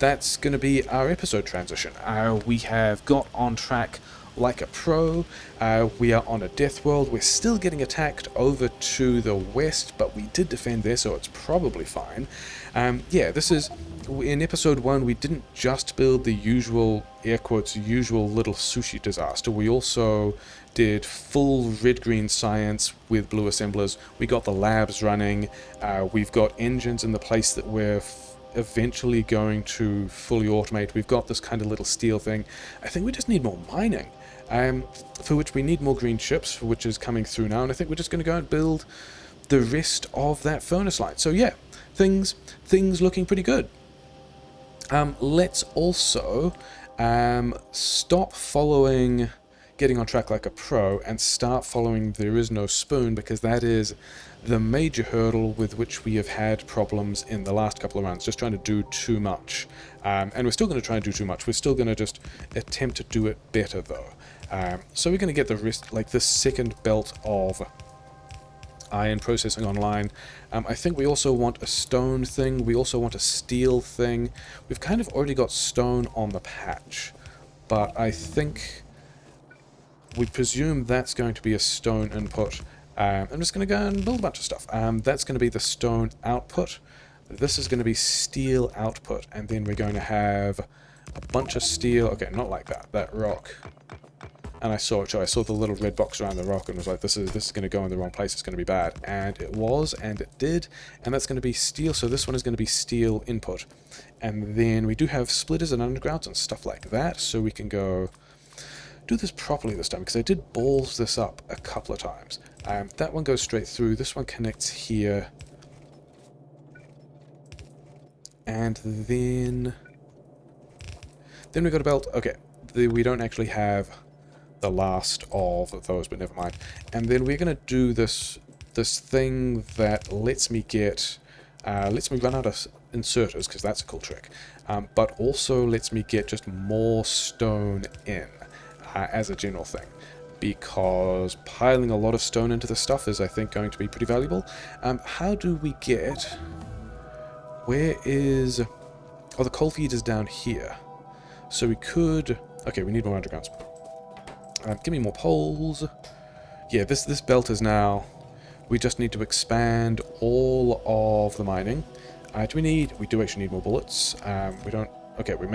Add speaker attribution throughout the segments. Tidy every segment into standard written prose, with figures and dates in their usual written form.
Speaker 1: that's going to be our episode transition. We have got on track like a pro. We are on a death world. We're still getting attacked over to the west, but we did defend there, so it's probably fine. Yeah, this is... In episode 1, we didn't just build the usual, air quotes, usual little sushi disaster. We also did full red-green science with blue assemblers. We got the labs running. We've got engines in the place that we're eventually going to fully automate. We've got this kind of little steel thing. I think we just need more mining, for which we need more green ships, which is coming through now, and I think we're just going to go and build the rest of that furnace line. So yeah, things looking pretty good. Let's also stop following getting on track like a pro and start following there is no spoon, because that is the major hurdle with which we have had problems in the last couple of rounds, just trying to do too much. And we're still going to try and do too much. We're still going to just attempt to do it better though. So we're going to get the rest, like this second belt of iron processing online. I think we also want a stone thing. We also want a steel thing. We've kind of already got stone on the patch, but I think we presume that's going to be a stone input. I'm just going to go and build a bunch of stuff. That's going to be the stone output. This is going to be steel output, and then we're going to have a bunch of steel. Okay, not like that. That rock. And I saw it, so I saw the little red box around the rock and was like, this is going to go in the wrong place, it's going to be bad. And it was, and it did, and that's going to be steel, so this one is going to be steel input. And then we do have splitters and undergrounds and stuff like that, so we can go do this properly this time, because I did balls this up a couple of times. That one goes straight through, this one connects here. And then we got a belt. Okay, we don't actually have the last of those, but never mind. And then we're going to do this thing that lets me run out of inserters, because that's a cool trick, but also lets me get just more stone in as a general thing, because piling a lot of stone into the stuff is, I think, going to be pretty valuable. How do we get... Where is... Oh, the coal feed is down here. So we could... Okay, we need more undergrounds. Give me more poles. Yeah, this belt is now... We just need to expand all of the mining. We do actually need more bullets. We don't... Okay, we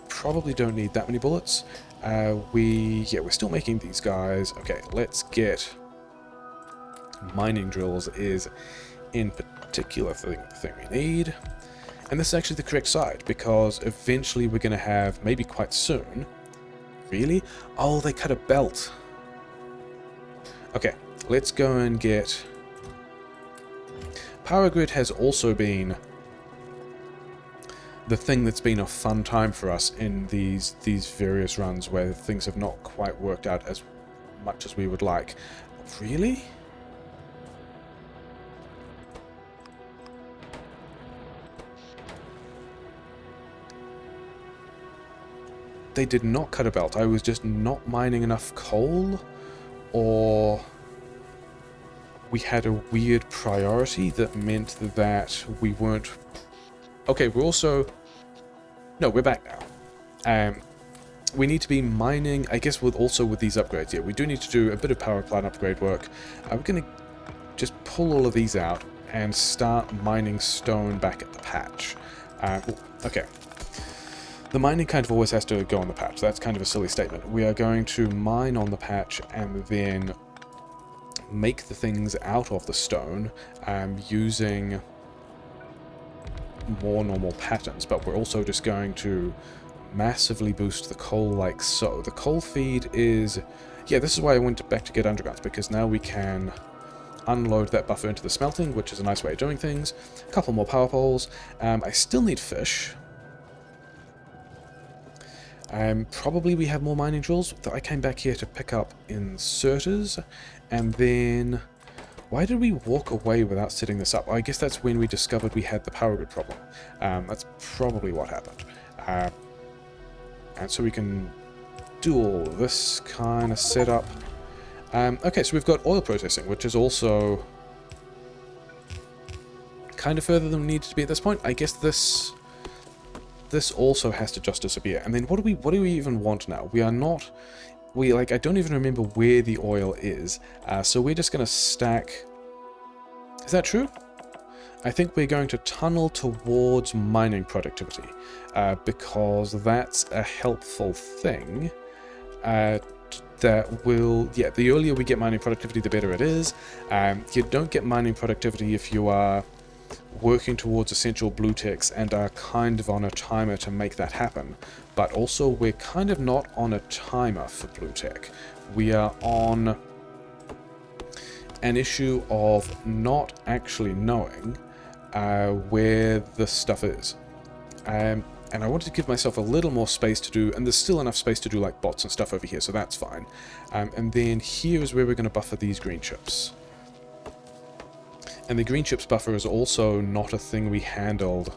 Speaker 1: probably don't need that many bullets. We're still making these guys. Okay, let's get... Mining drills is in particular the thing we need. And this is actually the correct side, because eventually we're going to have, maybe quite soon... Really? Oh, they cut a belt. Okay, let's go and get... Power grid has also been the thing that's been a fun time for us in these various runs where things have not quite worked out as much as we would like. Really? They did not cut a belt. I was just not mining enough coal, or we had a weird priority that meant that we weren't... Okay, we're also... No, we're back now. We need to be mining, I guess, with these upgrades. Yeah, we do need to do a bit of power plant upgrade work. We're going to just pull all of these out and start mining stone back at the patch. Okay. The mining kind of always has to go on the patch. That's kind of a silly statement. We are going to mine on the patch and then make the things out of the stone using more normal patterns, but we're also just going to massively boost the coal like so. The coal feed is... Yeah, this is why I went back to get undergrounds, because now we can unload that buffer into the smelting, which is a nice way of doing things. A couple more power poles. I still need fish. Probably we have more mining drills. I came back here to pick up inserters, and then... Why did we walk away without setting this up? I guess that's when we discovered we had the power grid problem. That's probably what happened. And so we can do all this kind of setup. Okay, so we've got oil processing, which is also kind of further than we needed to be at this point. I guess this this also has to just disappear. And then what do we even want now? We are not, I don't even remember where the oil is. So we're just going to stack. Is that true? I think we're going to tunnel towards mining productivity, because that's a helpful thing. That will, yeah, the earlier we get mining productivity, the better it is. You don't get mining productivity if you are working towards essential blue ticks and are kind of on a timer to make that happen. But also, we're kind of not on a timer for blue tick. We are on an issue of not actually knowing where the stuff is. And I wanted to give myself a little more space to do, and there's still enough space to do like bots and stuff over here, so that's fine. And then here is where we're going to buffer these green chips. And the green chips buffer is also not a thing we handled.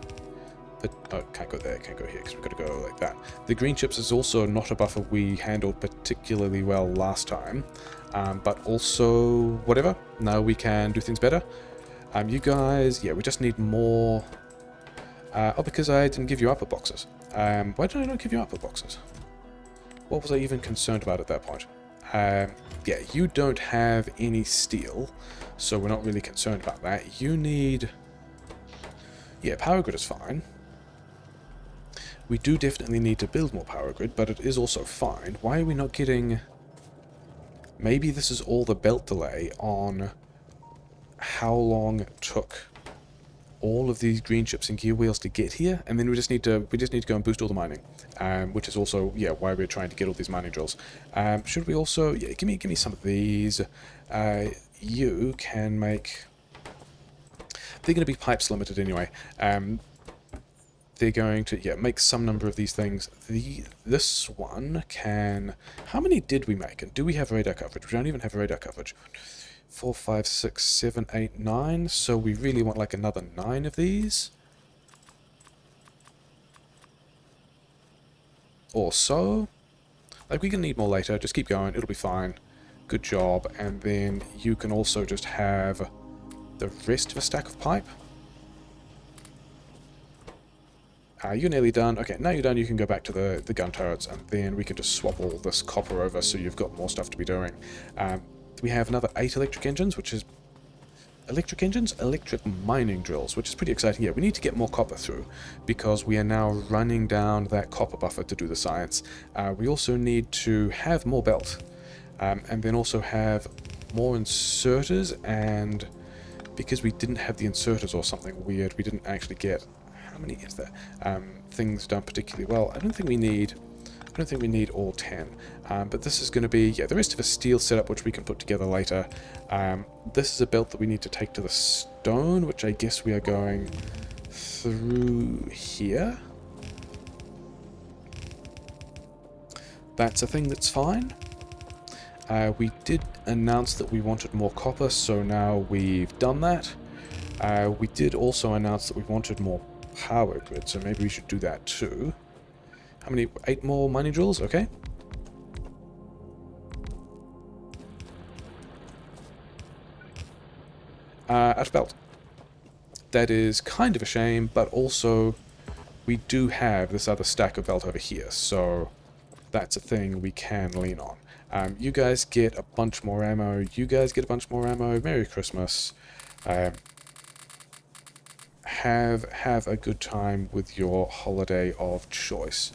Speaker 1: But, oh, can't go there, can't go here, because we've got to go like that. The green chips is also not a buffer we handled particularly well last time. But also, whatever, now we can do things better. You guys, yeah, we just need more. Oh, because I didn't give you output boxes. Why did I not give you output boxes? What was I even concerned about at that point? Yeah, you don't have any steel, so we're not really concerned about that. You need... Yeah, power grid is fine. We do definitely need to build more power grid, but it is also fine. Why are we not getting... Maybe this is all the belt delay on how long it took all of these green chips and gear wheels to get here, and then we just need to go and boost all the mining, which is also, yeah, why we're trying to get all these mining drills. Should we also, yeah, give me some of these. You can make. They're going to be pipes limited anyway. They're going to, yeah, make some number of these things. This one can. How many did we make? And do we have radar coverage? We don't even have radar coverage. 4, 5, 6, 7, 8, 9. So we really want like another 9 of these. Or so. Like, we can need more later. Just keep going. It'll be fine. Good job. And then you can also just have the rest of a stack of pipe. You're nearly done. Okay, now you're done. You can go back to the gun turrets. And then we can just swap all this copper over so you've got more stuff to be doing. We have another 8 electric engines, which is... Electric engines? Electric mining drills, which is pretty exciting. Yeah, we need to get more copper through, because we are now running down that copper buffer to do the science. We also need to have more belt, and then also have more inserters, and because we didn't have the inserters or something weird, we didn't actually get... How many is there? Things done particularly well. I don't think we need all 10, but this is going to be, yeah, the rest of a steel setup, which we can put together later. This is a belt that we need to take to the stone, which I guess we are going through here. That's a thing that's fine. We did announce that we wanted more copper, so now we've done that. We did also announce that we wanted more power grid, so maybe we should do that too. How many? 8 more mining drills? Okay. Out of belt. That is kind of a shame, but also we do have this other stack of belt over here, so that's a thing we can lean on. You guys get a bunch more ammo. You guys get a bunch more ammo. Merry Christmas. Have a good time with your holiday of choice.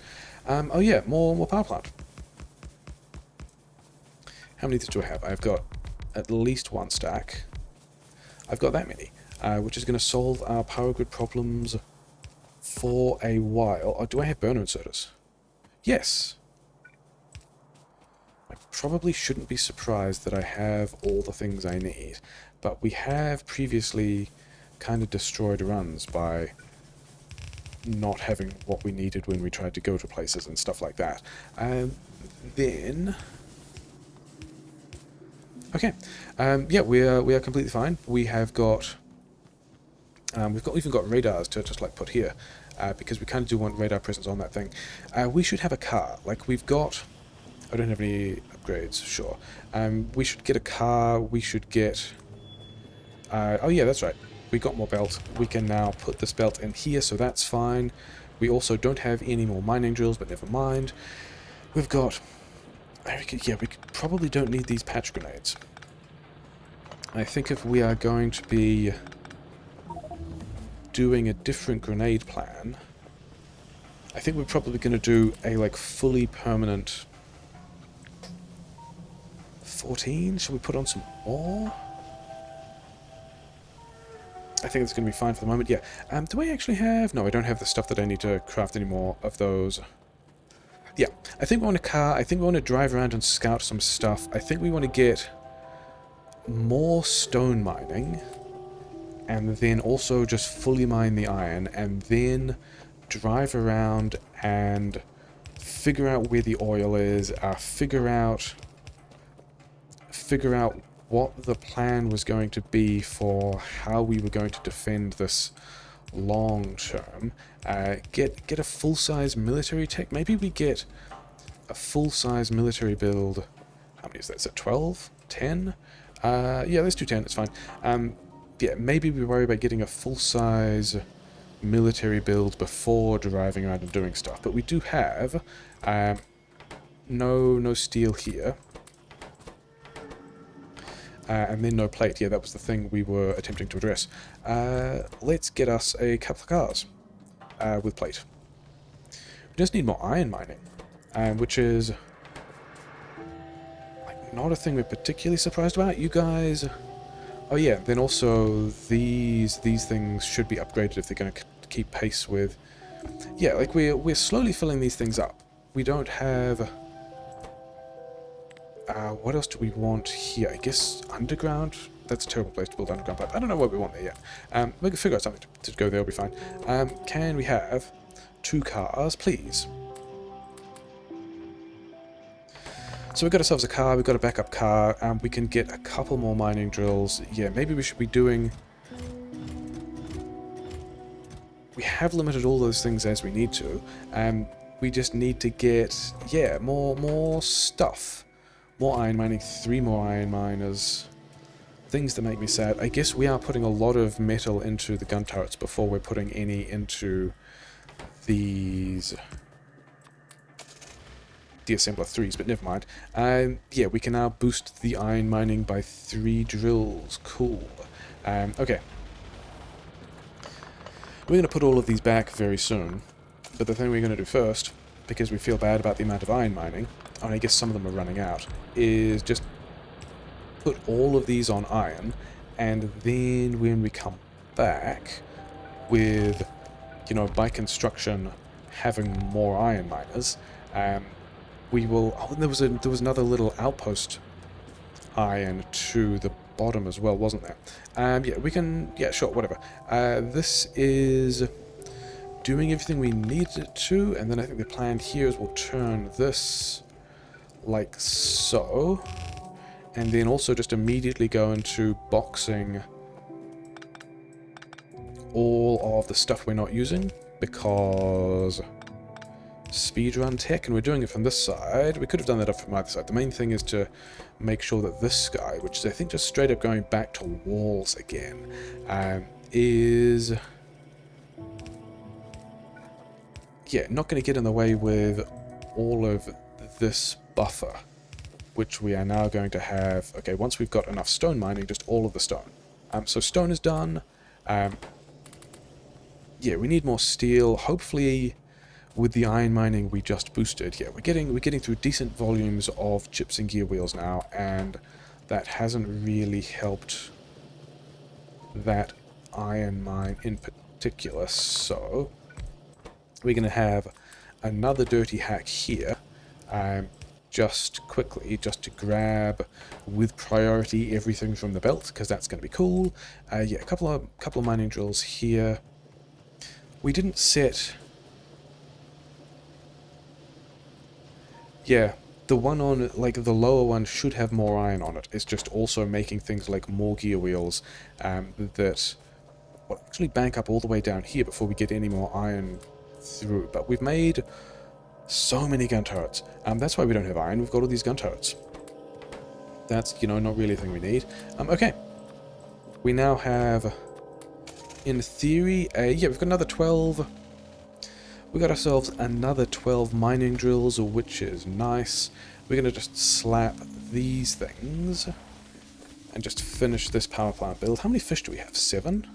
Speaker 1: Oh yeah, more power plant. How many do I have? I've got at least 1 stack. I've got that many, which is going to solve our power grid problems for a while. Oh, do I have burner inserters? Yes. I probably shouldn't be surprised that I have all the things I need, but we have previously kind of destroyed runs by not having what we needed when we tried to go to places and stuff like that. Then... Okay. Yeah, we are completely fine. We have got... we've even got radars to just like put here, because we kind of do want radar presence on that thing. We should have a car. Like, we've got... I don't have any upgrades, sure. We should get a car. We should get... oh yeah, that's right. We got more belt. We can now put this belt in here, so that's fine. We also don't have any more mining drills, but never mind. We've got... yeah, we probably don't need these patch grenades. I think if we are going to be doing a different grenade plan, I think we're probably going to do a, like, fully permanent 14. Should we put on some more? I think it's going to be fine for the moment, yeah. Do I actually have... No, I don't have the stuff that I need to craft any more of those. Yeah, I think we want a car. I think we want to drive around and scout some stuff. I think we want to get more stone mining, and then also just fully mine the iron, and then drive around and figure out where the oil is, figure out what the plan was going to be for how we were going to defend this long term. Get a full-size military tech. Maybe we get a full-size military build. How many is that? Is it 12? 10? Yeah, let's do 10. It's fine. Yeah, maybe we worry about getting a full-size military build before driving around and doing stuff. But we do have no steel here. And then no plate. Yeah, that was the thing we were attempting to address. Let's get us a couple of cars with plate. We just need more iron mining, which is like not a thing we're particularly surprised about. You guys... Oh yeah, then also these things should be upgraded if they're going to keep pace with... Yeah, like we're slowly filling these things up. We don't have... what else do we want here? I guess underground? That's a terrible place to build underground, but I don't know what we want there yet. We can figure out something to go there, will be fine. Can we have 2 cars, please? So we've got ourselves a car, we've got a backup car, we can get a couple more mining drills. Yeah, maybe we should be doing... We have limited all those things as we need to. We just need to get, yeah, more stuff. More iron mining, 3 more iron miners. Things that make me sad. I guess we are putting a lot of metal into the gun turrets before we're putting any into these deassembler 3s, but never mind. Yeah, we can now boost the iron mining by 3 drills. Cool. Okay. We're going to put all of these back very soon, but the thing we're going to do first, because we feel bad about the amount of iron mining, and I guess some of them are running out, is just put all of these on iron, and then when we come back with, you know, by construction having more iron miners, we will... Oh, there was another little outpost iron to the bottom as well, wasn't there? Yeah, we can... Yeah, sure, whatever. This is doing everything we need it to, and then I think the plan here is we'll turn this like so, and then also just immediately go into boxing all of the stuff we're not using, because speedrun tech, and we're doing it from this side. We could have done that up from either side. The main thing is to make sure that this guy, which is I think just straight up going back to walls again, is... yeah, not going to get in the way with all of this buffer, which we are now going to have... Okay, once we've got enough stone mining, just all of the stone. So stone is done. Yeah, we need more steel. Hopefully, with the iron mining we just boosted, yeah, we're getting through decent volumes of chips and gear wheels now, and that hasn't really helped that iron mine in particular. So we're going to have another dirty hack here, just quickly, just to grab with priority everything from the belt, because that's going to be cool. Yeah, a couple of mining drills here. We didn't set... Yeah, the one on, like, the lower one should have more iron on it. It's just also making things like more gear wheels that will actually bank up all the way down here before we get any more iron through. But we've made so many gun turrets. That's why we don't have iron. We've got all these gun turrets. That's, you know, not really a thing we need. Okay. We now have, in theory, yeah, we've got another 12 We got ourselves another 12 mining drills, which is nice. We're going to just slap these things and just finish this power plant build. How many fish do we have? 7?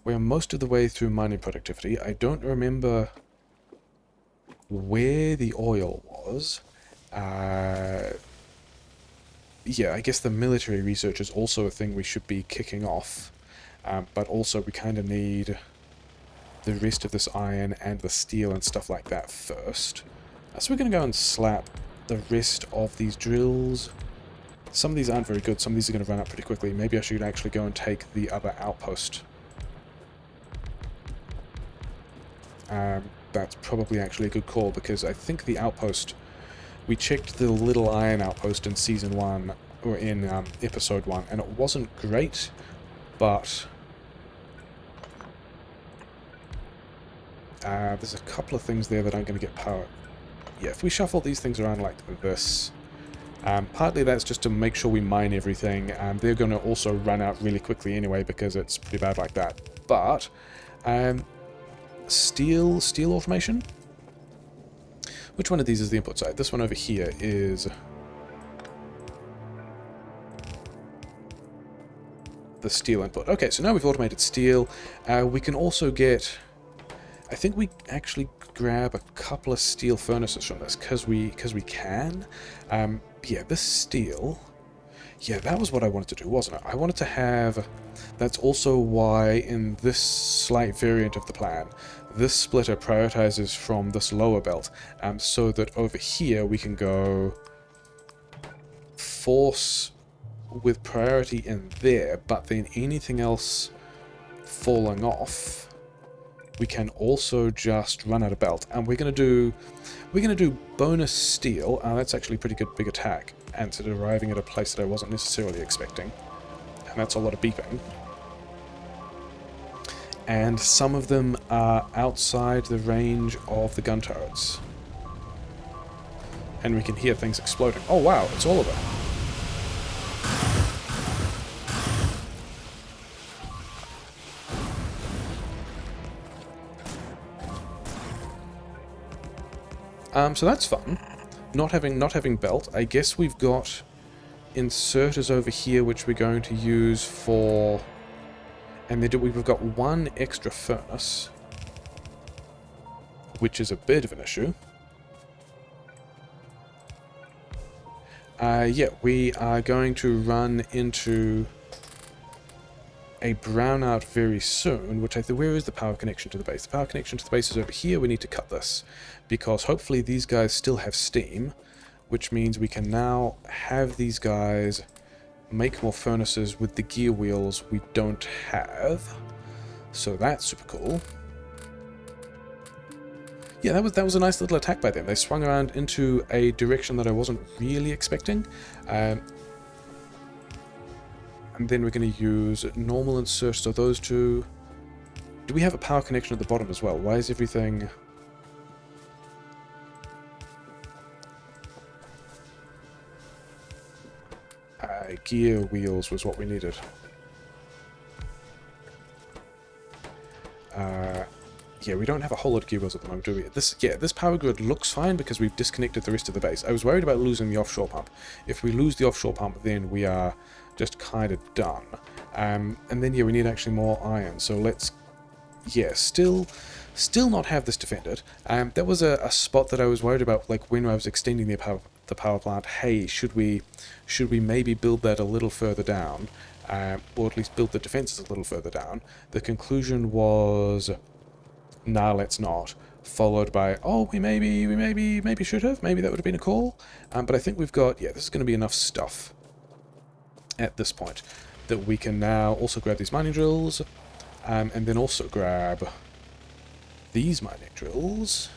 Speaker 1: We're most of the way through mining productivity. I don't remember where the oil was. Yeah, I guess the military research is also a thing we should be kicking off. But also we kind of need the rest of this iron and the steel and stuff like that first. So we're going to go and slap the rest of these drills. Some of these aren't very good. Some of these are going to run out pretty quickly. Maybe I should actually go and take the other outpost. That's probably actually a good call, because I think the outpost... We checked the little iron outpost in Season 1, or in Episode 1, and it wasn't great, but... there's a couple of things there that aren't going to get power. Yeah, if we shuffle these things around like this... partly that's just to make sure we mine everything, and they're going to also run out really quickly anyway, because it's pretty bad like that. But... steel automation? Which one of these is the input side? This one over here is the steel input. Okay, so now we've automated steel. We can also get... I think we actually grab a couple of steel furnaces from this, because we can. Yeah, this steel... Yeah, that was what I wanted to do, wasn't it? I wanted to have... That's also why in this slight variant of the plan, this splitter prioritizes from this lower belt, so that over here we can go force with priority in there, but then anything else falling off, we can also just run out of belt. And we're gonna do bonus steel. That's actually a pretty good big attack, and sort of arriving at a place that I wasn't necessarily expecting. And that's a lot of beeping. And some of them are outside the range of the gun turrets. And we can hear things exploding. Oh wow, it's all of them. So that's fun. Not having belt. I guess we've got inserters over here which we're going to use for... And we've got one extra furnace, which is a bit of an issue. Yeah, we are going to run into a brownout very soon, which I think... Where is the power connection to the base? The power connection to the base is over here. We need to cut this, because hopefully these guys still have steam, which means we can now have these guys make more furnaces with the gear wheels we don't have. So that's super cool. Yeah, that was a nice little attack by them. They swung around into a direction that I wasn't really expecting. And then we're going to use normal insert, so those two... Do we have a power connection at the bottom as well? Why is everything... gear wheels was what we needed. Yeah, we don't have a whole lot of gear wheels at the moment, do we? This power grid looks fine because we've disconnected the rest of the base. I was worried about losing the offshore pump. If we lose the offshore pump, then we are just kind of done. And then, yeah, we need actually more iron. So let's, yeah, still not have this defended. That was a spot that I was worried about, like when I was extending the power plant. Hey, should we maybe build that a little further down, or at least build the defenses a little further down? The conclusion was, nah, let's not. Followed by, oh, we maybe should have. Maybe that would have been a call. But I think we've got, yeah, this is going to be enough stuff at this point that we can now also grab these mining drills, and then also grab these mining drills.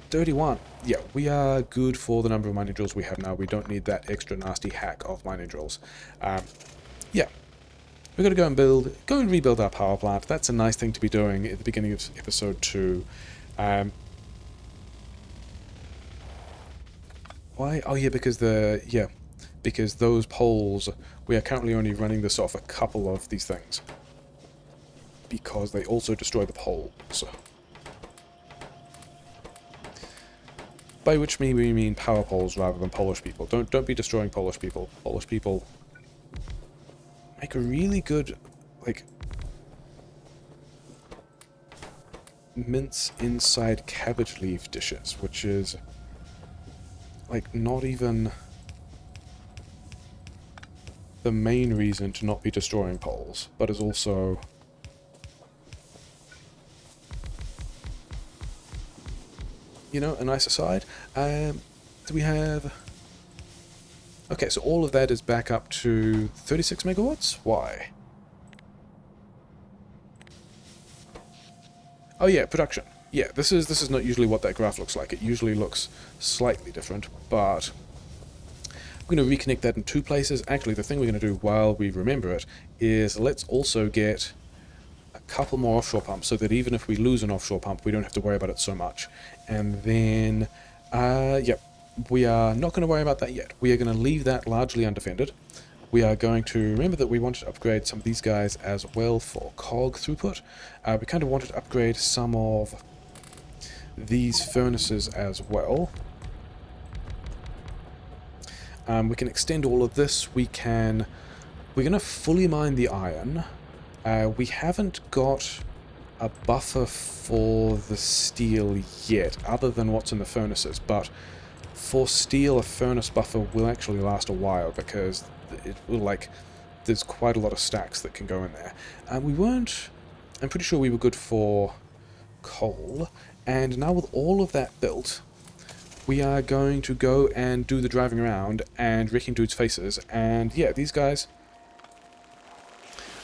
Speaker 1: 31. Yeah, we are good for the number of mining drills we have now. We don't need that extra nasty hack of mining drills. Yeah, we're going to go and rebuild our power plant. That's a nice thing to be doing at the beginning of episode 2. Why? Oh yeah, because those poles, we are currently only running this off a couple of these things. because they also destroy the poles. By which we mean power poles rather than Polish people. Don't be destroying Polish people. Polish people make a really good, like, mince inside cabbage leaf dishes, which is, like, not even the main reason to not be destroying Poles, but is also... you know, a nice aside. Do we have... okay, so all of that is back up to 36 megawatts? Why? Oh yeah, production. Yeah, this is not usually what that graph looks like. It usually looks slightly different, but we're going to reconnect that in two places. Actually, the thing we're going to do while we remember it is let's also get a couple more offshore pumps so that even if we lose an offshore pump, we don't have to worry about it so much. And then, yep, we are not going to worry about that yet. We are going to leave that largely undefended. We are going to remember that we wanted to upgrade some of these guys as well for cog throughput. We kind of wanted to upgrade some of these furnaces as well. We can extend all of this. We're going to fully mine the iron. We haven't got a buffer for the steel yet, other than what's in the furnaces, but for steel, a furnace buffer will actually last a while, because it will, like, there's quite a lot of stacks that can go in there. I'm pretty sure we were good for coal, and now with all of that built, we are going to go and do the driving around and wrecking dudes' faces, and yeah, these guys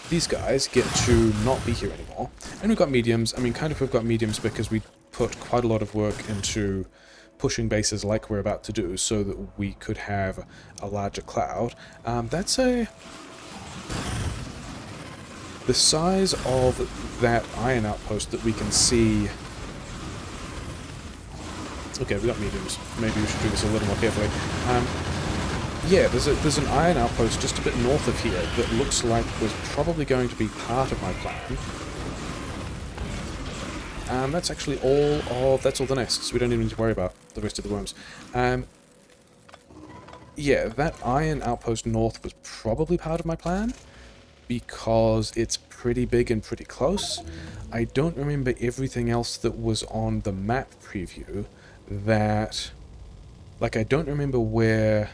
Speaker 1: get to not be here anymore. And we've got mediums. I mean, kind of we've got mediums because we put quite a lot of work into pushing bases like we're about to do so that we could have a larger cloud. That's the size of that iron outpost that we can see. Okay, we got mediums. Maybe we should do this a little more carefully. Yeah, there's an iron outpost just a bit north of here that looks like was probably going to be part of my plan. That's actually that's all the nests. We don't even need to worry about the rest of the worms. Yeah, that iron outpost north was probably part of my plan because it's pretty big and pretty close. I don't remember everything else that was on the map preview that... like, I don't remember where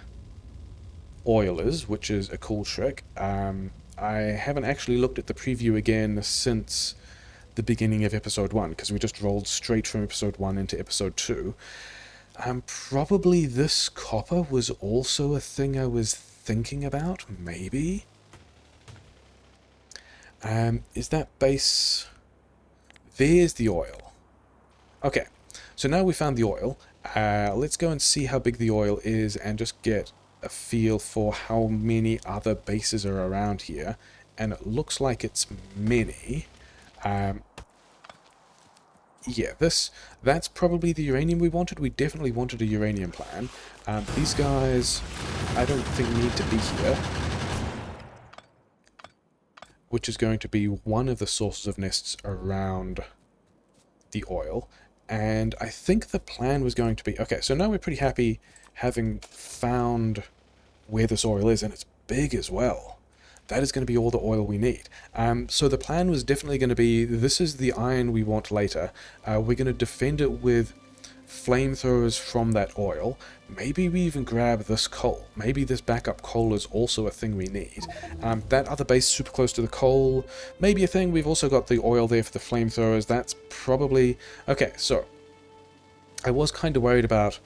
Speaker 1: oil is, which is a cool trick. I haven't actually looked at the preview again since the beginning of episode 1, because we just rolled straight from episode 1 into episode 2. Probably this copper was also a thing I was thinking about, maybe? Is that base... there's the oil. Okay, so now we found the oil. Let's go and see how big the oil is and just get a feel for how many other bases are around here. And it looks like it's many. Yeah, that's probably the uranium we wanted. We definitely wanted a uranium plan. These guys, I don't think need to be here, which is going to be one of the sources of nests around the oil. And I think the plan was going to be... okay, so now we're pretty happy having found where this oil is, and it's big as well. That is going to be all the oil we need. So the plan was definitely going to be, this is the iron we want later. We're going to defend it with flamethrowers from that oil. Maybe we even grab this coal. Maybe this backup coal is also a thing we need. That other base super close to the coal, maybe a thing. We've also got the oil there for the flamethrowers. That's probably... okay, so I was kind of worried about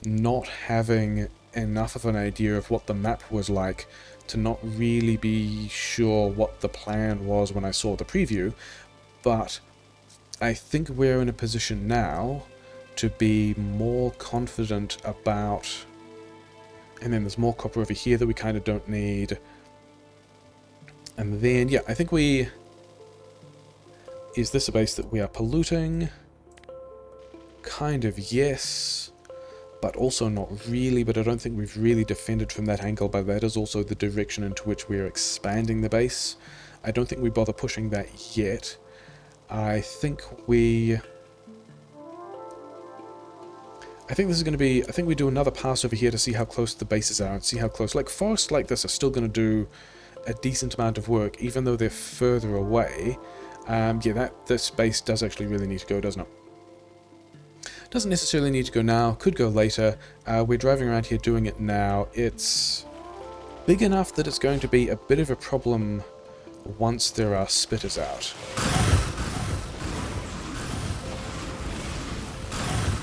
Speaker 1: not having enough of an idea of what the map was like to not really be sure what the plan was when I saw the preview, but I think we're in a position now to be more confident about... and then there's more copper over here that we kind of don't need. And then, yeah, I think we... is this a base that we are polluting? Kind of, yes. But also not really, but I don't think we've really defended from that angle, but that is also the direction into which we are expanding the base. I don't think we bother pushing that yet. I think this is going to be... I think we do another pass over here to see how close the bases are and see how close... Like, forests like this are still going to do a decent amount of work, even though they're further away. Yeah, this base does actually really need to go, doesn't it? Doesn't necessarily need to go now, could go later. We're driving around here doing it now. It's big enough that it's going to be a bit of a problem once there are spitters out.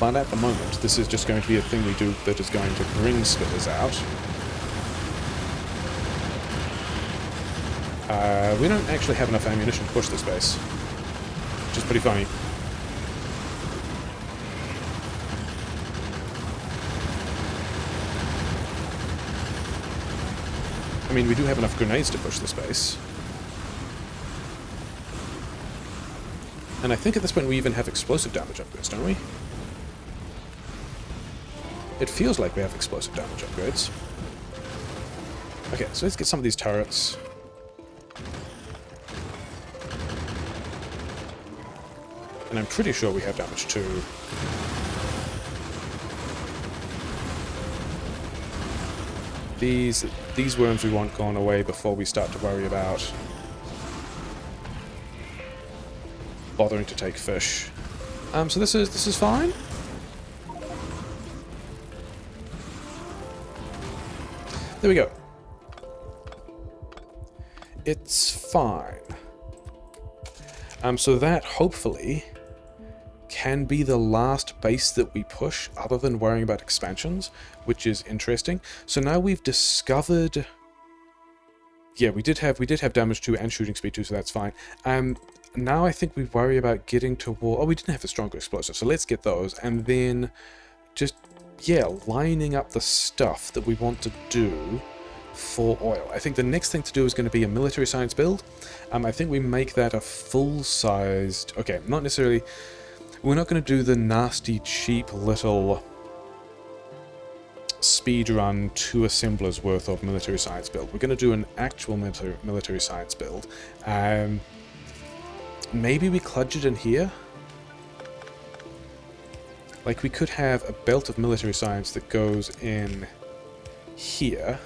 Speaker 1: But at the moment, this is just going to be a thing we do that is going to bring spitters out. We don't actually have enough ammunition to push this base, which is pretty funny. I mean, we do have enough grenades to push this base. And I think at this point we even have explosive damage upgrades, don't we? It feels like we have explosive damage upgrades. Okay, so let's get some of these turrets. And I'm pretty sure we have damage too. These worms we want gone away before we start to worry about bothering to take fish. So this is fine. There we go. It's fine. So that hopefully can be the last base that we push, other than worrying about expansions, which is interesting. So now we've discovered... Yeah, we did have damage 2 and shooting speed 2, so that's fine. Now I think we worry about getting toward... Oh, we didn't have a stronger explosive, so let's get those, and then just, yeah, lining up the stuff that we want to do for oil. I think the next thing to do is going to be a military science build. I think we make that a full-sized... Okay, not necessarily... We're not going to do the nasty, cheap little speedrun 2 assemblers worth of military science build. We're going to do an actual military science build. Maybe we kludge it in here? Like, we could have a belt of military science that goes in here.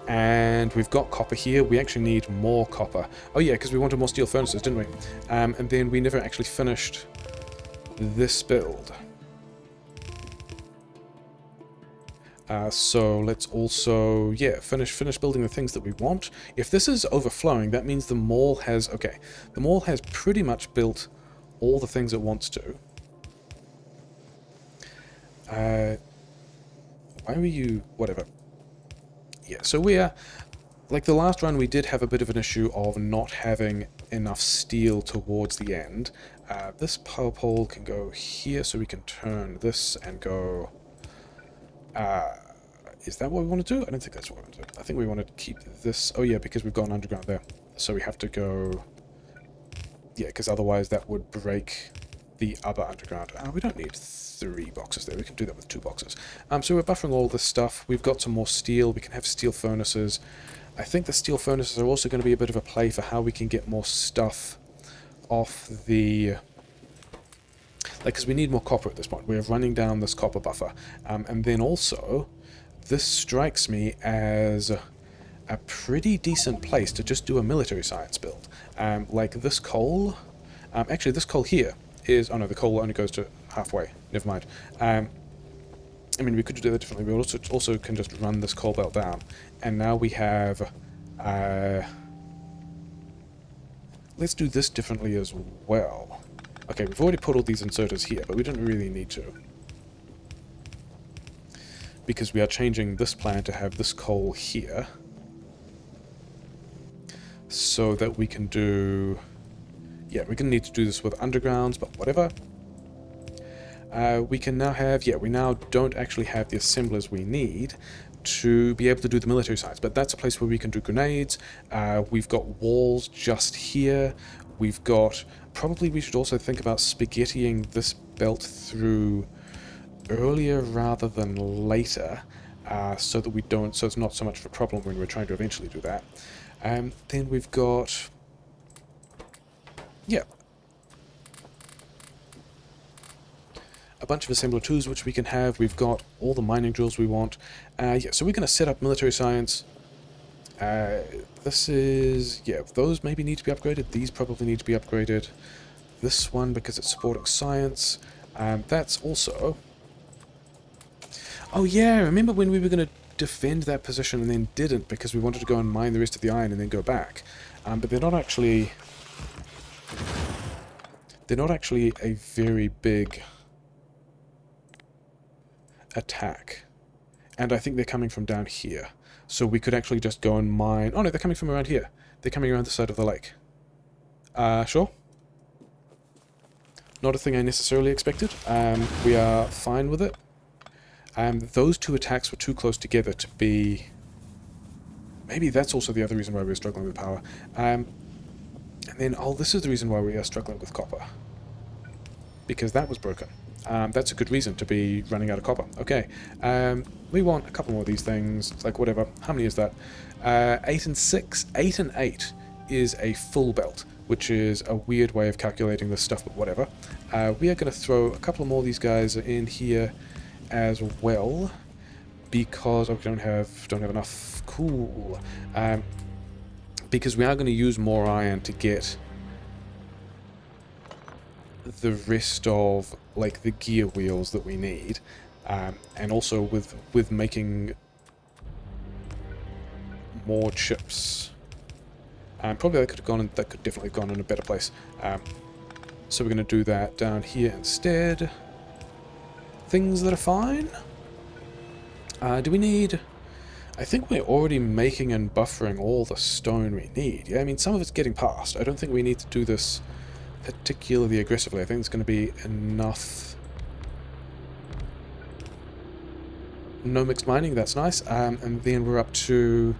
Speaker 1: And we've got copper here. We actually need more copper. Oh yeah, because we wanted more steel furnaces, didn't we? And then we never actually finished this build. So let's also, yeah, finish building the things that we want. If this is overflowing, that means the mall has... Okay, the mall has pretty much built all the things it wants to. Why were you... Whatever. Yeah, so we are... Like the last run, we did have a bit of an issue of not having enough steel towards the end. This power pole can go here, so we can turn this and go... is that what we want to do? I don't think that's what we want to do. I think we want to keep this... Oh yeah, because we've gone underground there. So we have to go... Yeah, because otherwise that would break the other underground. We don't need 3 boxes there. We can do that with 2 boxes. So we're buffering all this stuff. We've got some more steel. We can have steel furnaces. I think the steel furnaces are also going to be a bit of a play for how we can get more stuff off the... Like, because we need more copper at this point. We're running down this copper buffer. And then also, this strikes me as a pretty decent place to just do a military science build. Like this coal... actually, this coal here is... Oh no, the coal only goes to halfway. Never mind. I mean, we could do that differently. We also can just run this coal belt down. And now we have... let's do this differently as well. Okay, we've already put all these inserters here, but we don't really need to. Because we are changing this plan to have this coal here. So that we can do... Yeah, we're going to need to do this with undergrounds, but whatever. We can now have... Yeah, we now don't actually have the assemblers we need to be able to do the military science, but that's a place where we can do grenades. We've got walls just here. We've got... Probably we should also think about spaghettiing this belt through earlier rather than later, so that we don't... So it's not so much of a problem when we're trying to eventually do that. Then we've got... yeah, a bunch of assembler 2s which we can have. We've got all the mining drills we want. Yeah, so we're going to set up military science. This is, yeah, those maybe need to be upgraded. These probably need to be upgraded. This one because it's supporting science. That's also... Oh yeah, remember when we were going to defend that position and then didn't because we wanted to go and mine the rest of the iron and then go back. But they're not actually... They're not actually a very big attack. And I think they're coming from down here. So we could actually just go and mine... Oh no, they're coming from around here. They're coming around the side of the lake. Sure. Not a thing I necessarily expected. We are fine with it. Those two attacks were too close together to be... Maybe that's also the other reason why we're struggling with power. And then, oh, this is the reason why we are struggling with copper. Because that was broken. That's a good reason to be running out of copper. Okay. We want a couple more of these things. It's like, whatever. How many is that? 8 and 6. 8 and 8 is a full belt, which is a weird way of calculating this stuff, but whatever. We are going to throw a couple more of these guys in here as well, because we don't have enough. Cool. Because we are going to use more iron to get the rest of like the gear wheels that we need, and also with making more chips. Probably that could definitely have gone in a better place. So we're going to do that down here instead. Things that are fine. Do we need... I think we're already making and buffering all the stone we need. Yeah, I mean, some of it's getting past. I don't think we need to do this particularly aggressively. I think it's going to be enough. No mixed mining, that's nice. And then we're up to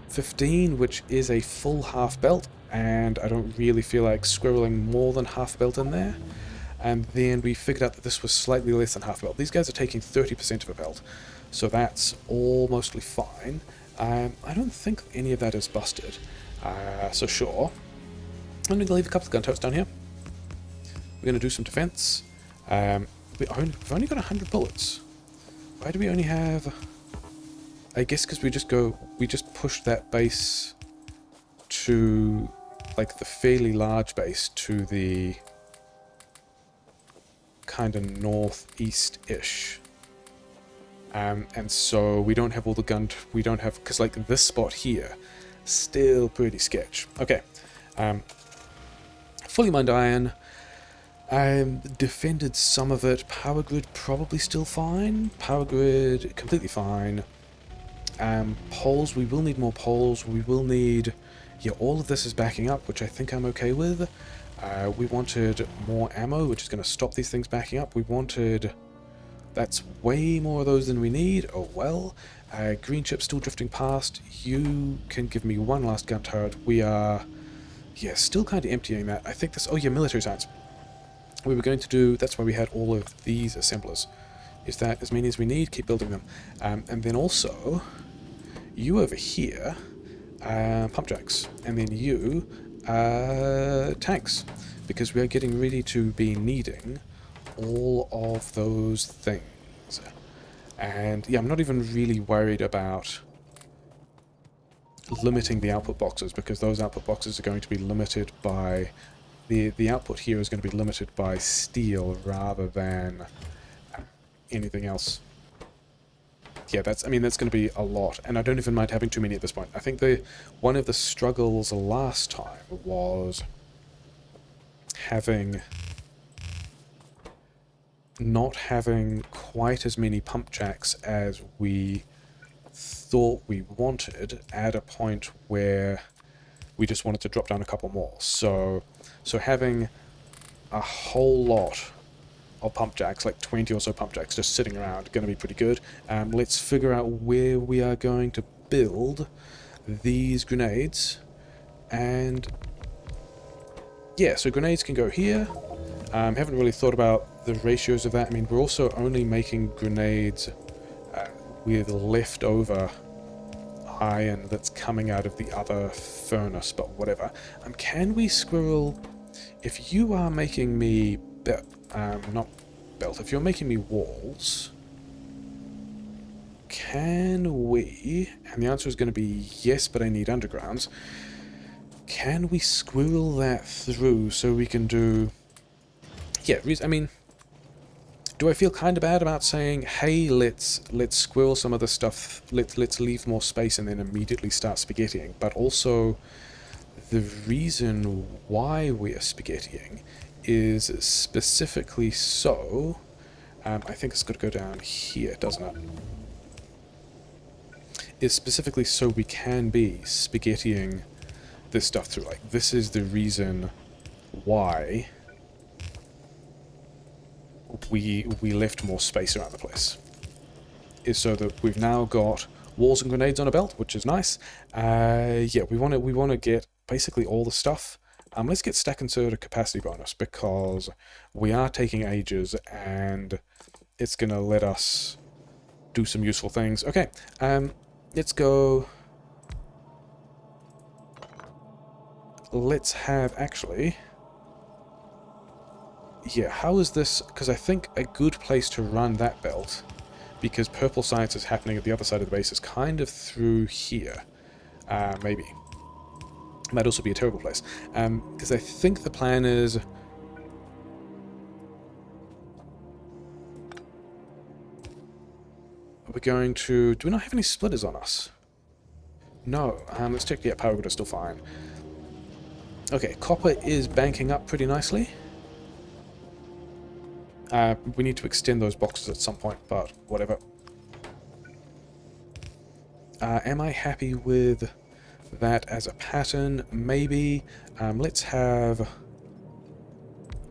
Speaker 1: 15, which is a full half belt. And I don't really feel like squirreling more than half belt in there. And then we figured out that this was slightly less than half a belt. These guys are taking 30% of a belt. So that's all mostly fine. I don't think any of that is busted. So sure. I'm going to leave a couple of gun turrets down here. We're going to do some defense. We've only got 100 bullets. Why do we only have... I guess because we just push that base to, like, the fairly large base to the kind of northeast-ish. And so we don't have all the gun... We don't have... Because, like, this spot here, still pretty sketch. Okay. Fully mined iron. Defended some of it. Power grid probably still fine. Power grid completely fine. Poles, we will need more poles. We will need... Yeah, all of this is backing up, which I think I'm okay with. We wanted more ammo, which is going to stop these things backing up. We wanted... That's way more of those than we need. Oh well. Green chip still drifting past. You can give me one last gun turret. We are... Yeah, still kind of emptying that. I think this... Oh yeah, military science. We were going to do... That's why we had all of these assemblers. Is that as many as we need? Keep building them. And then also... You over here... pump jacks. And then you... tanks. Because we are getting ready to be needing... all of those things. And yeah, I'm not even really worried about limiting the output boxes, because those output boxes are going to be limited by the output here is going to be limited by steel rather than anything else. Yeah, that's going to be a lot, and I don't even mind having too many at this point. I think one of the struggles last time was not having quite as many pump jacks as we thought we wanted at a point where we just wanted to drop down a couple more. So having a whole lot of pump jacks, like 20 or so pump jacks just sitting around, going to be pretty good. Let's figure out where we are going to build these grenades. And yeah, so grenades can go here. Haven't really thought about the ratios of that. I mean, we're also only making grenades with leftover iron that's coming out of the other furnace, but whatever. Can we squirrel... if you are making me not belt, if you're making me walls, can we, and the answer is going to be yes, but I need undergrounds, can we squirrel that through so we can do, yeah, I mean, do I feel kind of bad about saying, hey, let's squirrel some of the stuff, let's leave more space and then immediately start spaghettiing, but also the reason why we are spaghettiing is specifically so, I think it's got to go down here, doesn't it? Is specifically so we can be spaghettiing this stuff through. Like, this is the reason why we left more space around the place. Is so that we've now got walls and grenades on a belt, which is nice. Yeah, we want to get basically all the stuff. Let's get stack inserter capacity bonus because we are taking ages and it's gonna let us do some useful things. Okay, let's go. Let's have actually. Yeah, how is this? Because I think a good place to run that belt, because purple science is happening at the other side of the base, is kind of through here. Maybe. Might also be a terrible place. Because I think the plan is... We're going to... Do we not have any splitters on us? No. Let's check. Yeah, power grid is still fine. Okay, copper is banking up pretty nicely. We need to extend those boxes at some point, but whatever. Am I happy with that as a pattern? Maybe. Let's have...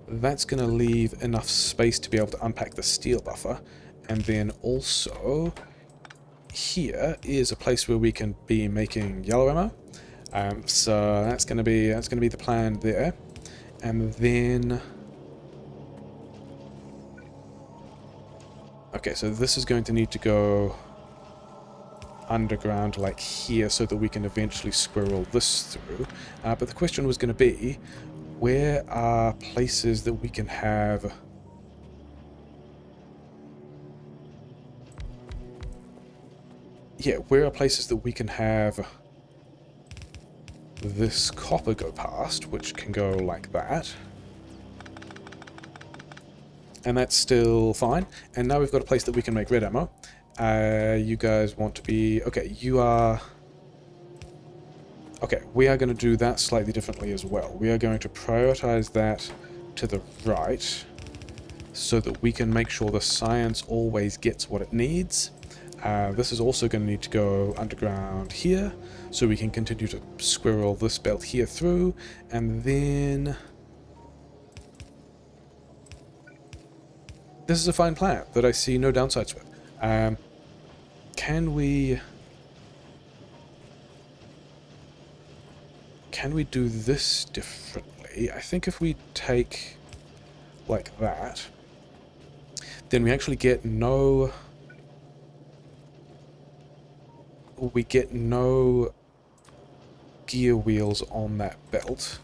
Speaker 1: That's going to leave enough space to be able to unpack the steel buffer. And then also, here is a place where we can be making yellow ammo. So that's going to be the plan there. And then... Okay, so this is going to need to go underground like here so that we can eventually squirrel this through. But the question was going to be, where are places that we can have... Yeah, where are places that we can have this copper go past, which can go like that. And that's still fine. And now we've got a place that we can make red ammo. You guys want to be... Okay, you are... Okay, we are going to do that slightly differently as well. We are going to prioritize that to the right so that we can make sure the science always gets what it needs. This is also going to need to go underground here so we can continue to squirrel this belt here through. And then... This is a fine plan that I see no downsides with. Can we do this differently? I think if we take like that, then we actually get no... We get no gear wheels on that belt,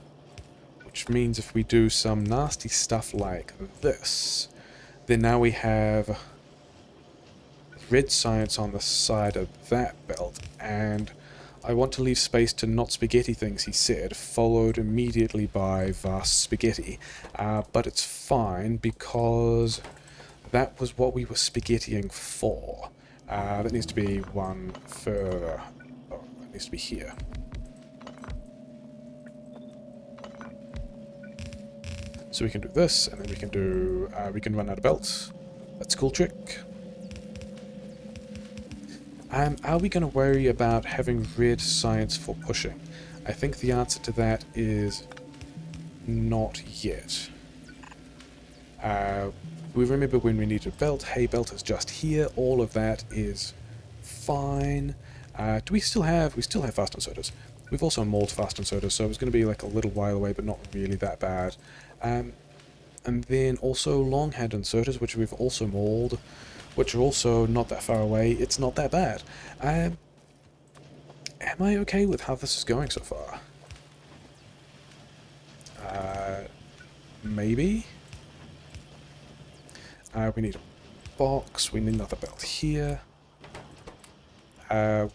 Speaker 1: which means if we do some nasty stuff like this, then now we have red science on the side of that belt, and I want to leave space to not spaghetti things, he said, followed immediately by vast spaghetti. But it's fine because that was what we were spaghettiing for. That needs to be one further. Oh, that needs to be here. So we can do this, and then we can do... we can run out of belts. That's a cool trick. Are we going to worry about having red science for pushing? I think the answer to that is not yet. We remember when we needed belt. Hey, belt is just here. All of that is fine. Do we still have... We still have fast inserters. We've also mauled fast inserters, so it's going to be like a little while away, but not really that bad. And then also long hand inserters, which we've also mauled, which are also not that far away. It's not that bad. Am I okay with how this is going so far? maybe. We need a box. We need another belt here.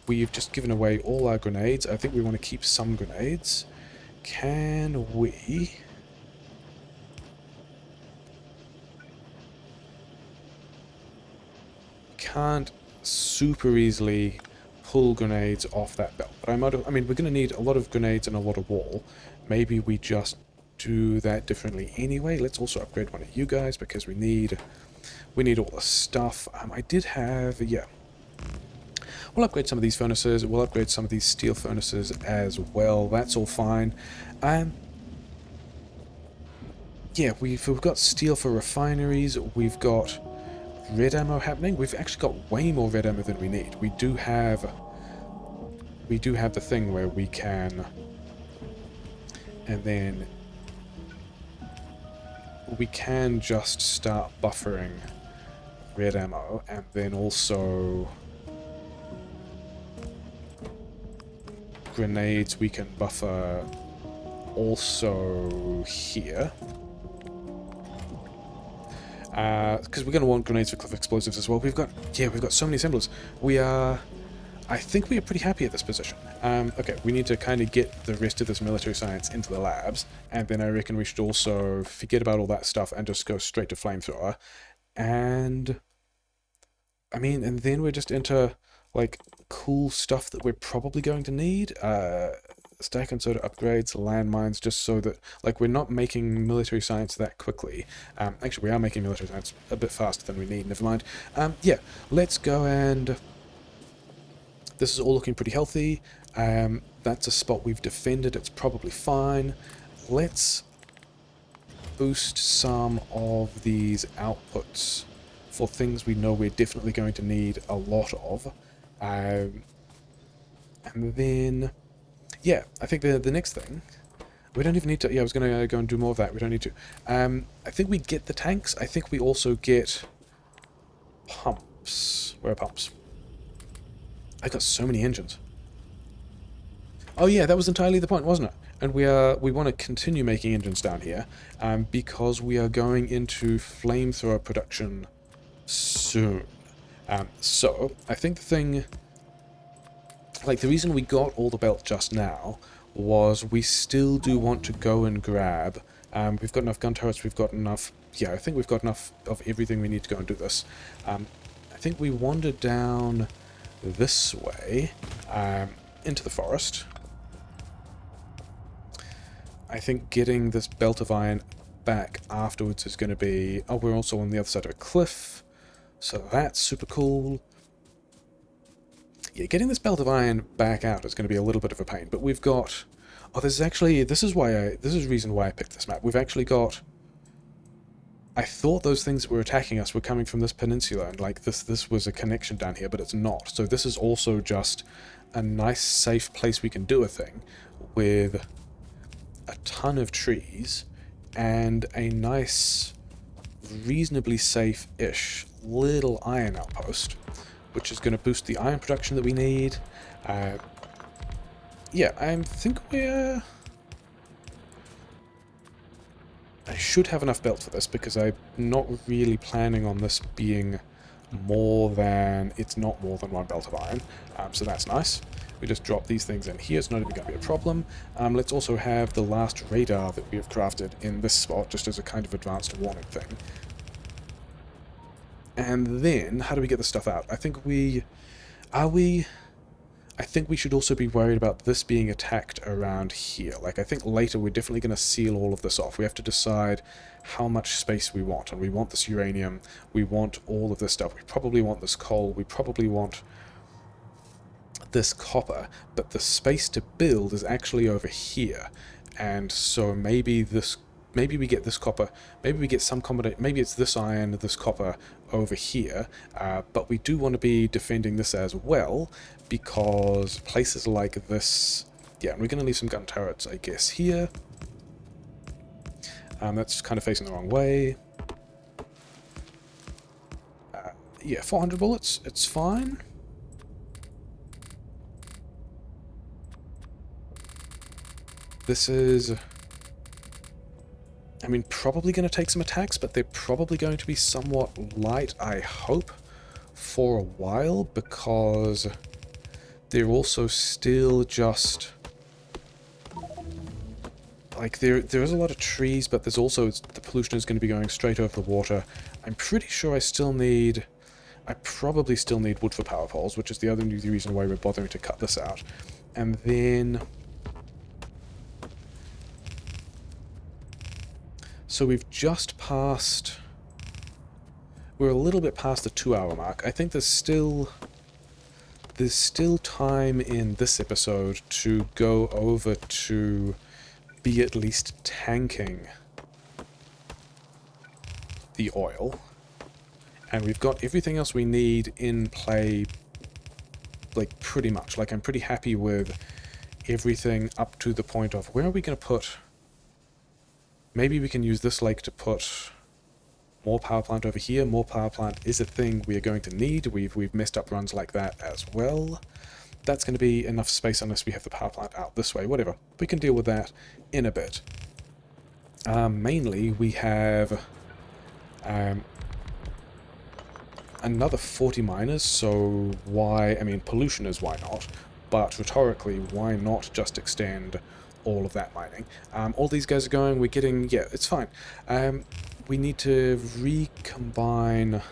Speaker 1: We've just given away all our grenades. I think we want to keep some grenades. Can we... Can't super easily pull grenades off that belt. But I mean, we're going to need a lot of grenades and a lot of wall. Maybe we just do that differently anyway. Let's also upgrade one of you guys because we need all the stuff. I did have... Yeah. We'll upgrade some of these furnaces. We'll upgrade some of these steel furnaces as well. That's all fine. Yeah, we've got steel for refineries. We've got red ammo happening. We've actually got way more red ammo than we need. We do have the thing where we can, and then we can just start buffering red ammo, and then also grenades we can buffer also here. Because we're going to want grenades for cliff explosives as well. We've got so many assemblers. I think we are pretty happy at this position. Okay, we need to kind of get the rest of this military science into the labs, and then I reckon we should also forget about all that stuff and just go straight to flamethrower. And I mean, and then we're just into like cool stuff that we're probably going to need. Stack and soda upgrades, landmines, just so that, like, we're not making military science that quickly. Actually, we are making military science a bit faster than we need, never mind. Yeah, let's go and... This is all looking pretty healthy. That's a spot we've defended, it's probably fine. Let's boost some of these outputs for things we know we're definitely going to need a lot of. And then... Yeah, I think the next thing... We don't even need to... Yeah, I was going to go and do more of that. We don't need to. I think we get the tanks. I think we also get pumps. Where are pumps? I got so many engines. Oh yeah, that was entirely the point, wasn't it? And we want to continue making engines down here because we are going into flamethrower production soon. So, I think the thing... Like, the reason we got all the belt just now was we still do want to go and grab... we've got enough gun turrets, we've got enough... Yeah, I think we've got enough of everything we need to go and do this. I think we wandered down this way into the forest. I think getting this belt of iron back afterwards is going to be... Oh, we're also on the other side of a cliff, so that's super cool. Yeah, getting this belt of iron back out is going to be a little bit of a pain, but we've got... Oh, this is the reason why I picked this map. We've actually got... I thought those things that were attacking us were coming from this peninsula, and like this was a connection down here, but it's not. So this is also just a nice, safe place we can do a thing with a ton of trees and a nice, reasonably safe-ish little iron outpost, which is going to boost the iron production that we need. Yeah, I think we're... I should have enough belt for this, because I'm not really planning on this being more than... It's not more than one belt of iron, so that's nice. We just drop these things in here, it's not even going to be a problem. Let's also have the last radar that we have crafted in this spot, just as a kind of advanced warning thing. And then, how do we get this stuff out? I think we... I think we should also be worried about this being attacked around here. Like, I think later we're definitely going to seal all of this off. We have to decide how much space we want. And we want this uranium. We want all of this stuff. We probably want this coal. We probably want this copper. But the space to build is actually over here. And so maybe we get this copper, maybe we get some combination, maybe it's this iron, this copper over here, but we do want to be defending this as well, because places like this... Yeah, and we're going to leave some gun turrets, I guess, here. That's kind of facing the wrong way. Yeah, 400 bullets, it's fine. This is... I mean, probably going to take some attacks, but they're probably going to be somewhat light, I hope, for a while, because they're also still just... Like, there is a lot of trees, but there's also... The pollution is going to be going straight over the water. I'm pretty sure I still need... I probably still need wood for power poles, which is the other reason why we're bothering to cut this out. And then... So we've just passed... We're a little bit past the 2-hour mark. I think there's still time in this episode to go over to be at least tanking the oil. And we've got everything else we need in play, like, pretty much. Like, I'm pretty happy with everything up to the point of... Where are we going to put... Maybe we can use this lake to put more power plant over here. More power plant is a thing we are going to need. We've messed up runs like that as well. That's going to be enough space unless we have the power plant out this way. Whatever. We can deal with that in a bit. Mainly, we have... another 40 miners, so why... I mean, pollution is why not, but rhetorically, why not just extend all of that mining? All these guys are going, we're getting... Yeah, it's fine. We need to recombine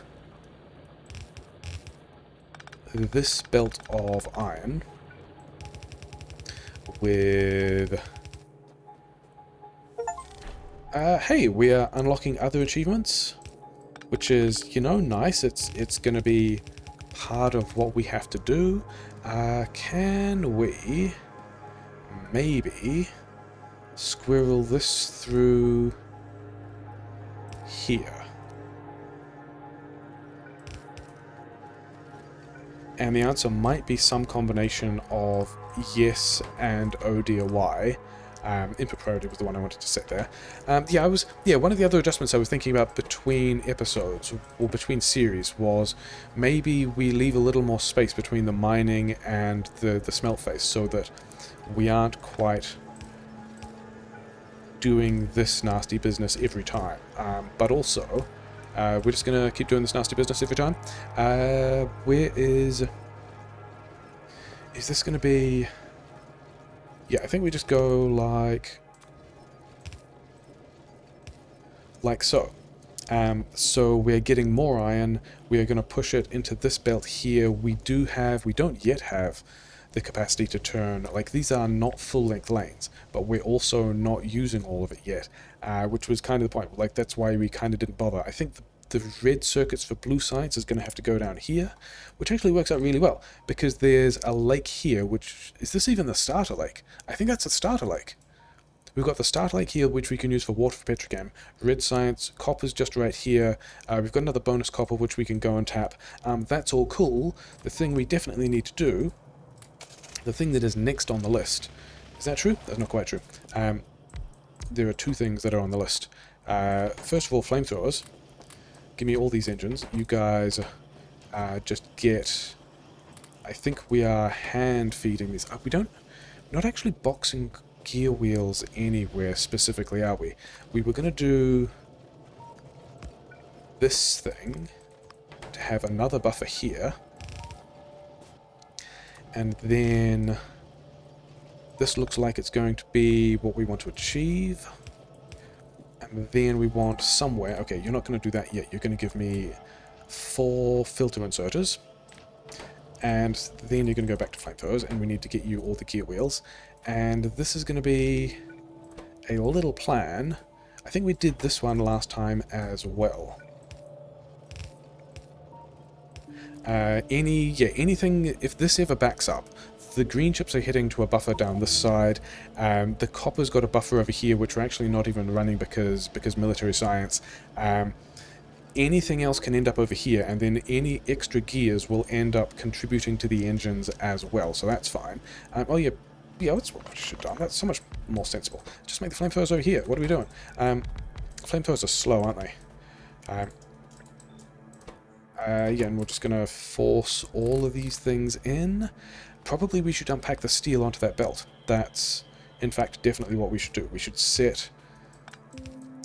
Speaker 1: this belt of iron with... hey, we are unlocking other achievements, which is, you know, nice. It's going to be part of what we have to do. Can we maybe squirrel this through here? And the answer might be some combination of yes and oh dear why. Input priority was the one I wanted to set there. One of the other adjustments I was thinking about between episodes, or between series, was maybe we leave a little more space between the mining and the smelt phase, so that we aren't quite doing this nasty business every time. But also, we're just going to keep doing this nasty business every time. Where is... Is this going to be... Yeah, I think we just go like so. So we're getting more iron. We are going to push it into this belt here. We don't yet have the capacity to turn, like, these are not full-length lanes, but we're also not using all of it yet, which was kind of the point. Like, that's why we kind of didn't bother. I think the red circuits for blue sites is going to have to go down here, which actually works out really well, because there's a lake here, which... Is this even the starter lake? I think that's a starter lake. We've got the starter lake here, which we can use for water for petrochem. Red science, copper's just right here. We've got another bonus copper, which we can go and tap. That's all cool. The thing we definitely need to do, the thing that is next on the list... Is that true? That's not quite true. There are two things that are on the list. First of all, flamethrowers. Give me all these engines. You guys just get... I think we are hand-feeding these. We don't... We're not actually boxing gear wheels anywhere specifically, are we? We were going to do this thing to have another buffer here. And then this looks like it's going to be what we want to achieve. And then we want somewhere... Okay, you're not going to do that yet. You're going to give me 4 filter inserters. And then you're going to go back to flamethrowers, and we need to get you all the gear wheels. And this is going to be a little plan. I think we did this one last time as well. Anything... If this ever backs up, the green chips are heading to a buffer down this side. The copper's got a buffer over here, which we're actually not even running because military science. Anything else can end up over here, and then any extra gears will end up contributing to the engines as well, so that's fine. That's what we should have done. That's so much more sensible. Just make the flamethrowers over here. What are we doing? Flamethrowers are slow, aren't they? And we're just going to force all of these things in. Probably we should unpack the steel onto that belt. That's, in fact, definitely what we should do. We should set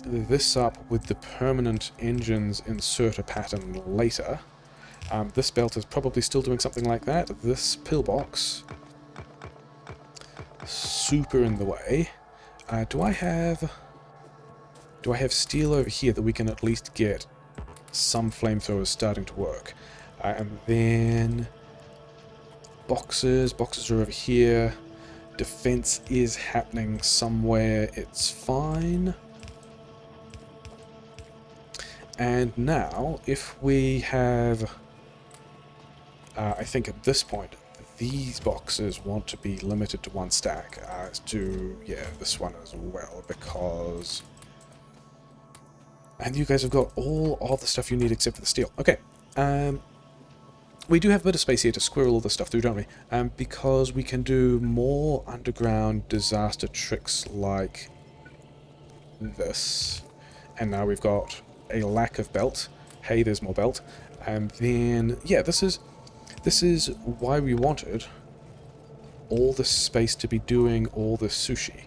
Speaker 1: this up with the permanent engines inserter pattern later. This belt is probably still doing something like that. This pillbox, super in the way. Do I have steel over here that we can at least get some flamethrowers starting to work? And then boxes are over here. Defense is happening somewhere. It's fine. And now, if we have, I think at this point, these boxes want to be limited to one stack. As to, yeah, this one as well, because... And you guys have got all the stuff you need except for the steel. Okay, we do have a bit of space here to squirrel all this stuff through, don't we? Because we can do more underground disaster tricks like this. And now we've got a lack of belt. Hey, there's more belt. And then, yeah, this is why we wanted all this space to be doing all this sushi.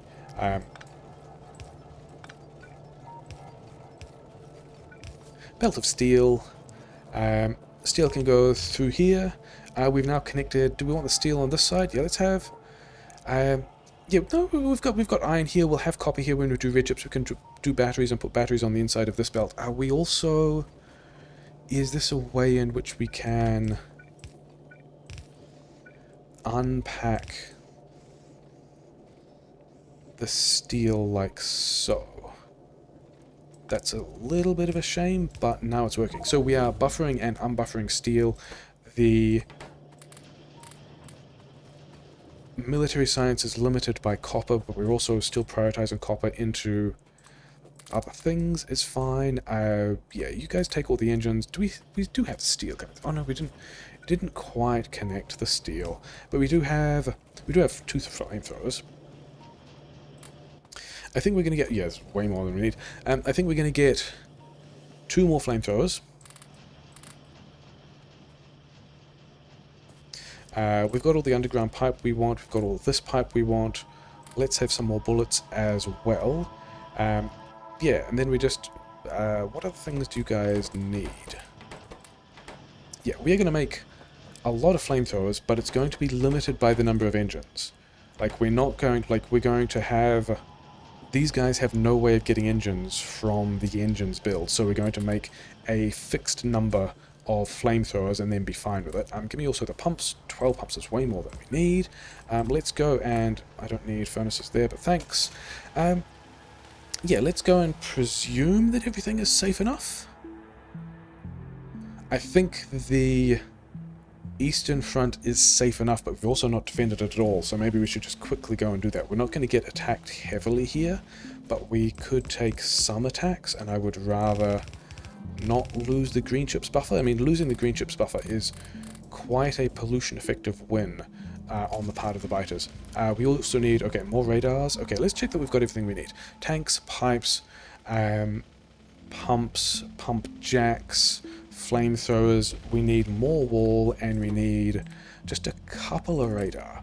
Speaker 1: Belt of steel. Steel can go through here. We've now connected. Do we want the steel on this side? Yeah, let's have. Yeah, no, we've got iron here. We'll have copper here when we do red chips. We can do batteries and put batteries on the inside of this belt. We also... Is this a way in which we can unpack the steel like so? That's a little bit of a shame, but now it's working. So we are buffering and unbuffering steel. The military science is limited by copper, but we're also still prioritizing copper into other things. Is fine. Yeah, you guys take all the engines. We do have steel coming. Oh no, we didn't quite connect the steel, but we do have two flamethrowers. I think we're going to get... Yeah, it's way more than we need. I think we're going to get 2 more flamethrowers. We've got all the underground pipe we want. We've got all this pipe we want. Let's have some more bullets as well. Yeah, and then we just... what other things do you guys need? Yeah, we're going to make a lot of flamethrowers, but it's going to be limited by the number of engines. Like, we're not going... Like, we're going to have... These guys have no way of getting engines from the engines build, so we're going to make a fixed number of flamethrowers and then be fine with it. Give me also the pumps. 12 pumps is way more than we need. Let's go and... I don't need furnaces there, but thanks. Yeah, let's go and presume that everything is safe enough. I think the eastern front is safe enough, but we've also not defended it at all, so maybe we should just quickly go and do that. We're not going to get attacked heavily here, but we could take some attacks, and I would rather not lose the green chips buffer. I mean, losing the green chips buffer is quite a pollution-effective win on the part of the biters. We also need, okay, more radars. Okay, let's check that we've got everything we need. Tanks, pipes, pumps, pump jacks, flamethrowers. We need more wall, and we need just a couple of radar.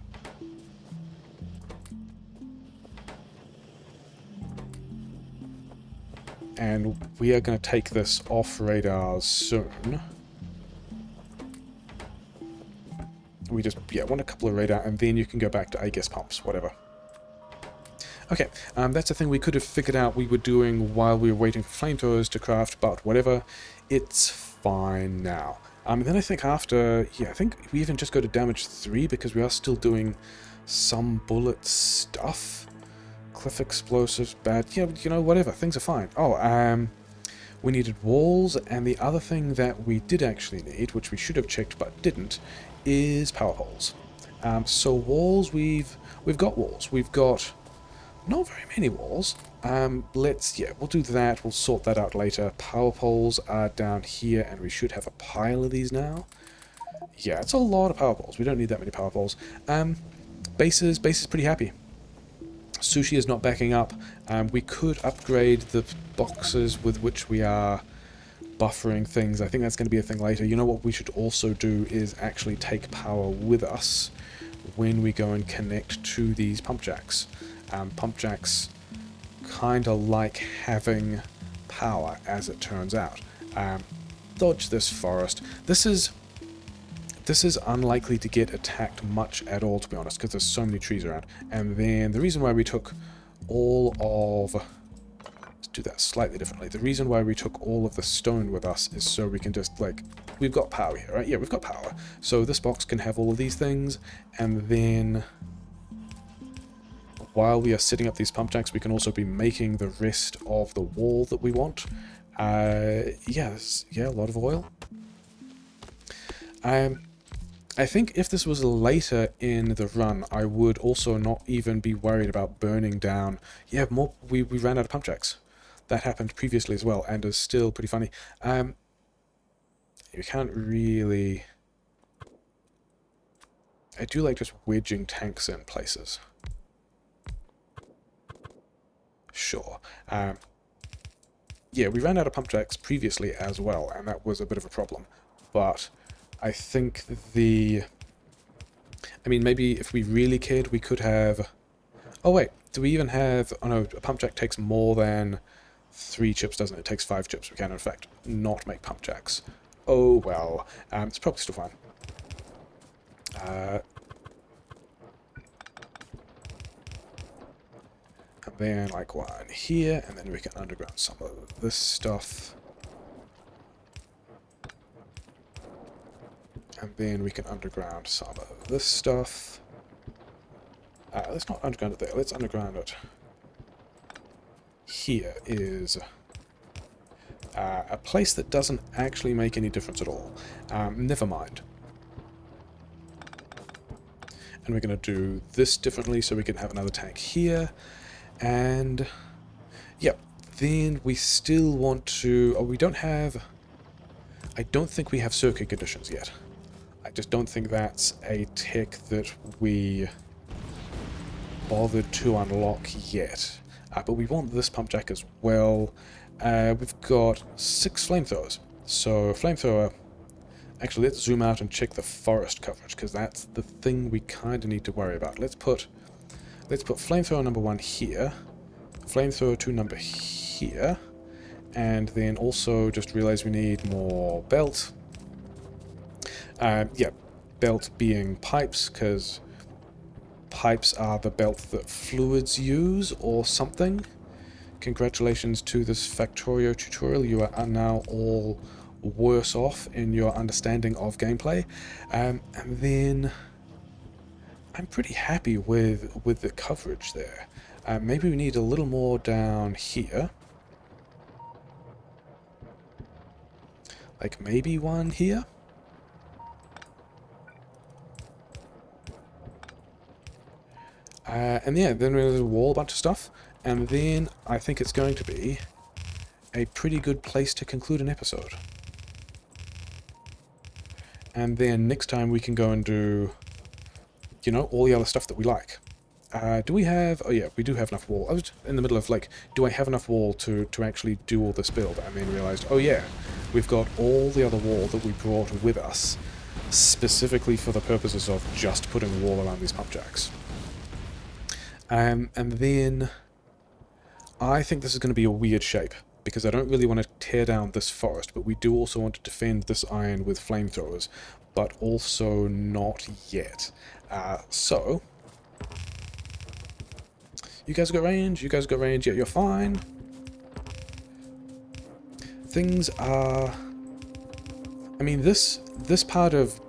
Speaker 1: And we are going to take this off radars soon. We just, yeah, want a couple of radar, and then you can go back to, I guess, pumps, whatever. Okay, that's a thing we could have figured out we were doing while we were waiting for flamethrowers to craft, but whatever. It's fine now. Then I think after, yeah, I think we even just go to damage 3 because we are still doing some bullet stuff. Cliff explosives, bad, yeah, you know, whatever, things are fine. Oh, we needed walls, and the other thing that we did actually need, which we should have checked but didn't, is power poles. So walls, we've got walls. We've got not very many walls. We'll do that. We'll sort that out later. Power poles are down here, and we should have a pile of these now. Yeah, it's a lot of power poles. We don't need that many power poles. Base is pretty happy. Sushi is not backing up. We could upgrade the boxes with which we are buffering things. I think that's going to be a thing later. You know what we should also do is actually take power with us when we go and connect to these pump jacks. Pump jacks kind of like having power, as it turns out. Dodge this forest. This is unlikely to get attacked much at all, to be honest, because there's so many trees around. And then the reason why we took all of... Let's do that slightly differently. The reason why we took all of the stone with us is so we can just, like... We've got power here, right? Yeah, we've got power. So this box can have all of these things, and then... While we are setting up these pump jacks, we can also be making the rest of the wall that we want. Yeah, a lot of oil. I think if this was later in the run, I would also not even be worried about burning down. Yeah, we ran out of pump jacks. That happened previously as well, and is still pretty funny. You can't really... I do like just wedging tanks in places. Sure. Yeah, we ran out of pump jacks previously as well, and that was a bit of a problem. But I think I mean, maybe if we really cared, we could have... Oh wait, do we even have... Oh no, a pump jack takes more than 3 chips, doesn't it? It takes 5 chips. We can, in fact, not make pump jacks. Oh well. It's probably still fine. And then, like, one here, and then we can underground some of this stuff. And then we can underground some of this stuff. Let's not underground it there. Let's underground it. Here is a place that doesn't actually make any difference at all. Never mind. And we're going to do this differently so we can have another tank here. And, yep, then we still want to... Oh, we don't have... I don't think we have circuit conditions yet. I just don't think that's a tech that we bothered to unlock yet. But we want this pump jack as well. We've got 6 flamethrowers. So, flamethrower... Actually, let's zoom out and check the forest coverage, because that's the thing we kind of need to worry about. Let's put flamethrower number 1 here, flamethrower 2 number here, and then also just realize we need more belt. Yeah, belt being pipes, because pipes are the belt that fluids use, or something. Congratulations to this Factorio tutorial, you are now all worse off in your understanding of gameplay. And then I'm pretty happy with the coverage there. Maybe we need a little more down here. Like maybe one here. And yeah, then there's a wall, a bunch of stuff. And then I think it's going to be a pretty good place to conclude an episode. And then next time we can go and do, you know, all the other stuff that we like. Do we have... Oh yeah, we do have enough wall. I was in the middle of, like, do I have enough wall to actually do all this build? And then realized, oh yeah, we've got all the other wall that we brought with us, specifically for the purposes of just putting wall around these pump jacks. And then I think this is going to be a weird shape, because I don't really want to tear down this forest, but we do also want to defend this iron with flamethrowers, but also not yet. So, you guys got range? You guys got range? Yeah, you're fine. Things are... I mean, this part of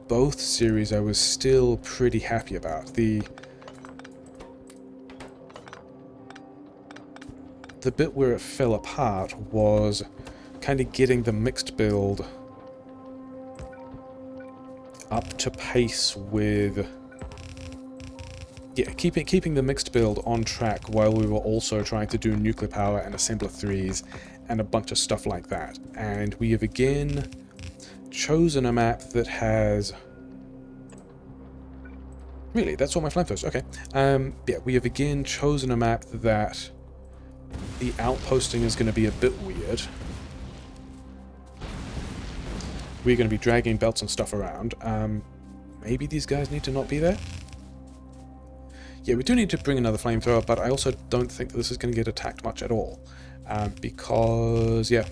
Speaker 1: both series I was still pretty happy about. The bit where it fell apart was kind of getting the mixed build up to pace with... Yeah, keeping the mixed build on track while we were also trying to do nuclear power and assembler 3s and a bunch of stuff like that. And we have again chosen a map that has... Really, that's all my flamethrowers, okay. Yeah, we have again chosen a map that the outposting is going to be a bit weird. We're going to be dragging belts and stuff around. Maybe these guys need to not be there? yeah, we do need to bring another flamethrower, but I also don't think that this is going to get attacked much at all. Because, yeah.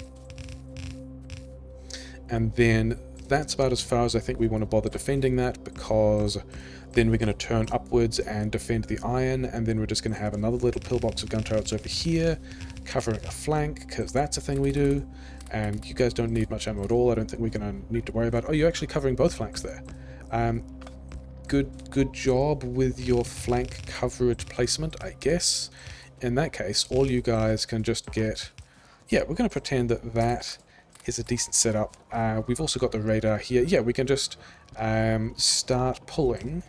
Speaker 1: And then that's about as far as I think we want to bother defending that, because then we're going to turn upwards and defend the iron, and then we're just going to have another little pillbox of gun turrets over here, covering a flank, because that's a thing we do. And you guys don't need much ammo at all. I don't think we're going to need to worry about... Oh, you're actually covering both flanks there. Good job with your flank coverage placement, I guess. In that case, all you guys can just get... Yeah, we're going to pretend that that is a decent setup. We've also got the radar here. Yeah, we can just start pulling...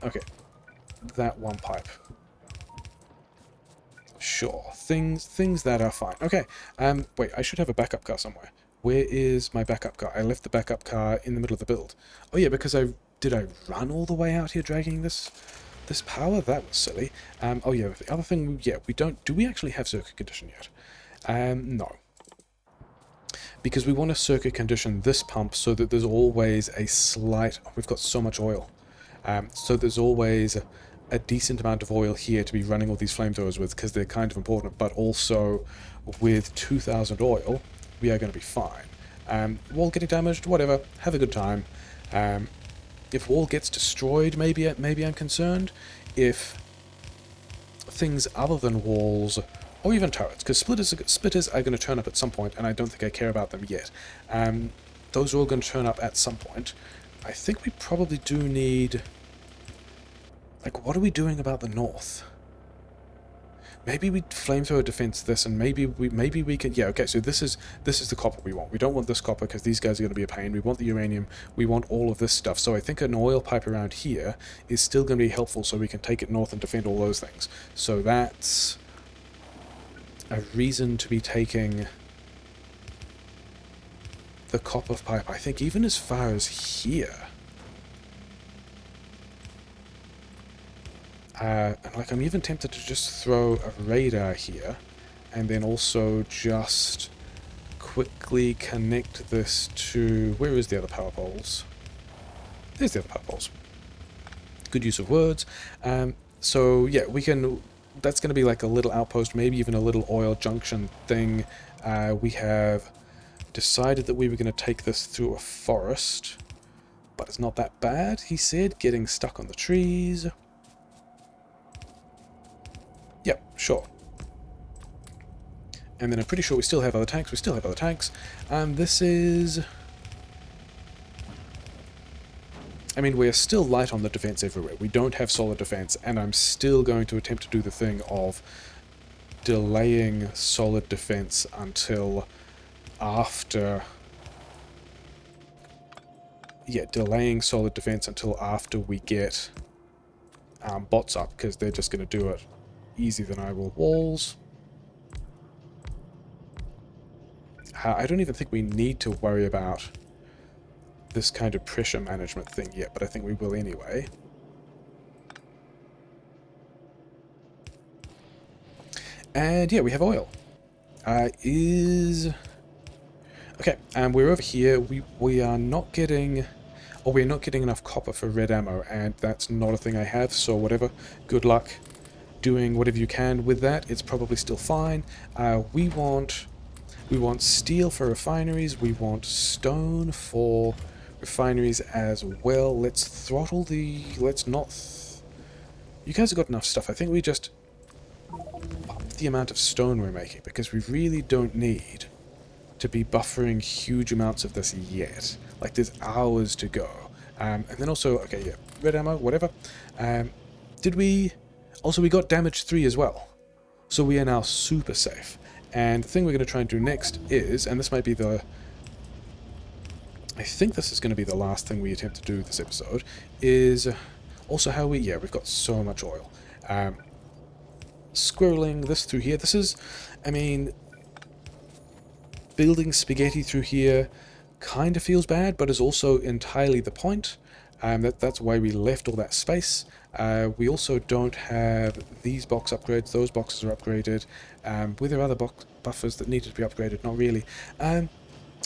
Speaker 1: Okay, that one pipe. Sure, things that are fine. Okay, wait, I should have a backup car somewhere. Where is my backup car? I left the backup car in the middle of the build. Oh yeah, because did I run all the way out here dragging this power? That was silly. Oh yeah, the other thing, yeah, do we actually have circuit condition yet? No. Because we want to circuit condition this pump so that there's always a slight... Oh, we've got so much oil. So there's always a decent amount of oil here to be running all these flamethrowers with, because they're kind of important, but also with 2,000 oil, we are going to be fine. Wall getting damaged, whatever, have a good time. If wall gets destroyed, maybe I'm concerned. If things other than walls, or even turrets, because splitters are going to turn up at some point, and I don't think I care about them yet. Those are all going to turn up at some point. I think we probably do need... Like, what are we doing about the north? Maybe we flamethrower defense this, and maybe we can... Yeah, okay, so this is the copper we want. We don't want this copper, because these guys are going to be a pain. We want the uranium. We want all of this stuff. So I think an oil pipe around here is still going to be helpful, so we can take it north and defend all those things. So that's a reason to be taking the copper pipe, I think, even as far as here. And like, I'm even tempted to just throw a radar here, and then also just quickly connect this to... Where is the other power poles? There's the other power poles. Good use of words. So yeah, we can... That's going to be like a little outpost, maybe even a little oil junction thing. We have decided that we were going to take this through a forest, but it's not that bad, he said, getting stuck on the trees. Yep, sure. And then I'm pretty sure we still have other tanks. We still have other tanks. This is... I mean, we're still light on the defense everywhere. We don't have solid defense, and I'm still going to attempt to do the thing of delaying solid defense until after... Yeah, delaying solid defense until after we get bots up, because they're just going to do it easier than I will. Walls. I don't even think we need to worry about this kind of pressure management thing yet, but I think we will anyway. And yeah, we have oil. Okay, and we're over here. We are not getting... Or we're not getting enough copper for red ammo, and that's not a thing I have, so whatever. Good luck doing whatever you can with that. It's probably still fine. We want steel for refineries. We want stone for refineries as well. Let's throttle the... Let's not... You guys have got enough stuff. I think we just up the amount of stone we're making, because we really don't need to be buffering huge amounts of this yet. Like, there's hours to go. And then also... Okay, yeah. Red ammo, whatever. Did we... Also, we got damage 3 as well. So we are now super safe. And the thing we're going to try and do next is, and this might be the... I think this is going to be the last thing we attempt to do this episode, is also how we... Yeah, we've got so much oil. Squirreling this through here. This is... I mean... Building spaghetti through here kind of feels bad, but is also entirely the point. That's why we left all that space. We also don't have these box upgrades. Those boxes are upgraded. Were there other buffers that needed to be upgraded? Not really.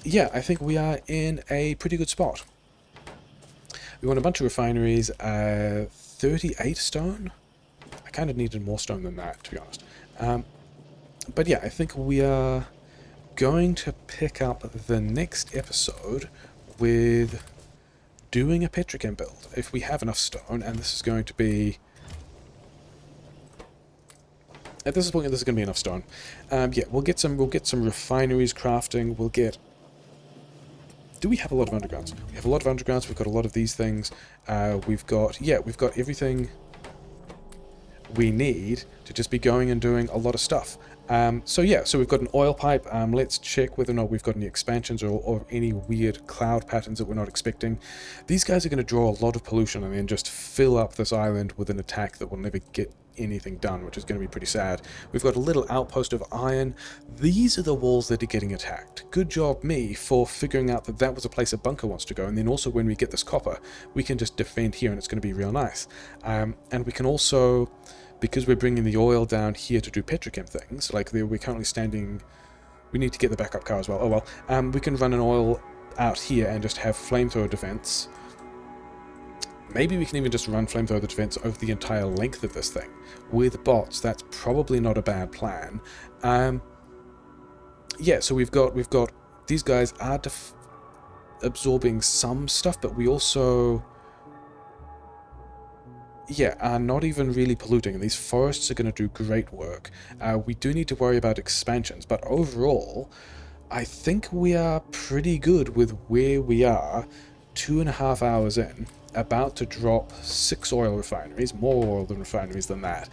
Speaker 1: Yeah, I think we are in a pretty good spot. We want a bunch of refineries. 38 stone? I kind of needed more stone than that, to be honest. But yeah, I think we are going to pick up the next episode with doing a petrochem build, if we have enough stone, and this is going to be... At this point, this is going to be enough stone. Yeah, we'll get some refineries crafting, we'll get... Do we have a lot of undergrounds? We have a lot of undergrounds, we've got a lot of these things, we've got everything we need to just be going and doing a lot of stuff. So yeah, so we've got an oil pipe. Let's check whether or not we've got any expansions or any weird cloud patterns that we're not expecting. These guys are going to draw a lot of pollution and then just fill up this island with an attack that will never get anything done, which is going to be pretty sad. We've got a little outpost of iron. These are the walls that are getting attacked. Good job me for figuring out that that was a place a bunker wants to go, and then also when we get this copper, we can just defend here and it's going to be real nice. And we can also, because we're bringing the oil down here to do petrochem things, like we're currently standing... We need to get the backup car as well. Oh well. We can run an oil out here and just have flamethrower defense. Maybe we can even just run flamethrower defense over the entire length of this thing. With bots, that's probably not a bad plan. Yeah, so we've got these guys are absorbing some stuff, but we also... yeah, are not even really polluting, and these forests are going to do great work. We do need to worry about expansions, but overall, I think we are pretty good with where we are 2.5 hours in, about to drop 6 oil refineries, more oil than refineries than that.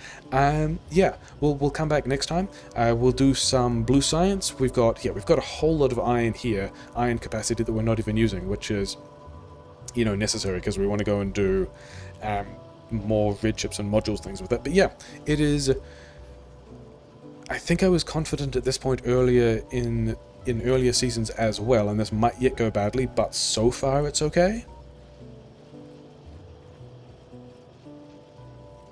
Speaker 1: Yeah, we'll come back next time. We'll do some blue science. We've got a whole lot of iron here, iron capacity that we're not even using, which is, you know, necessary because we want to go and do more red chips and modules things with it. But yeah, it is... I think I was confident at this point earlier in earlier seasons as well, and this might yet go badly, but so far it's okay.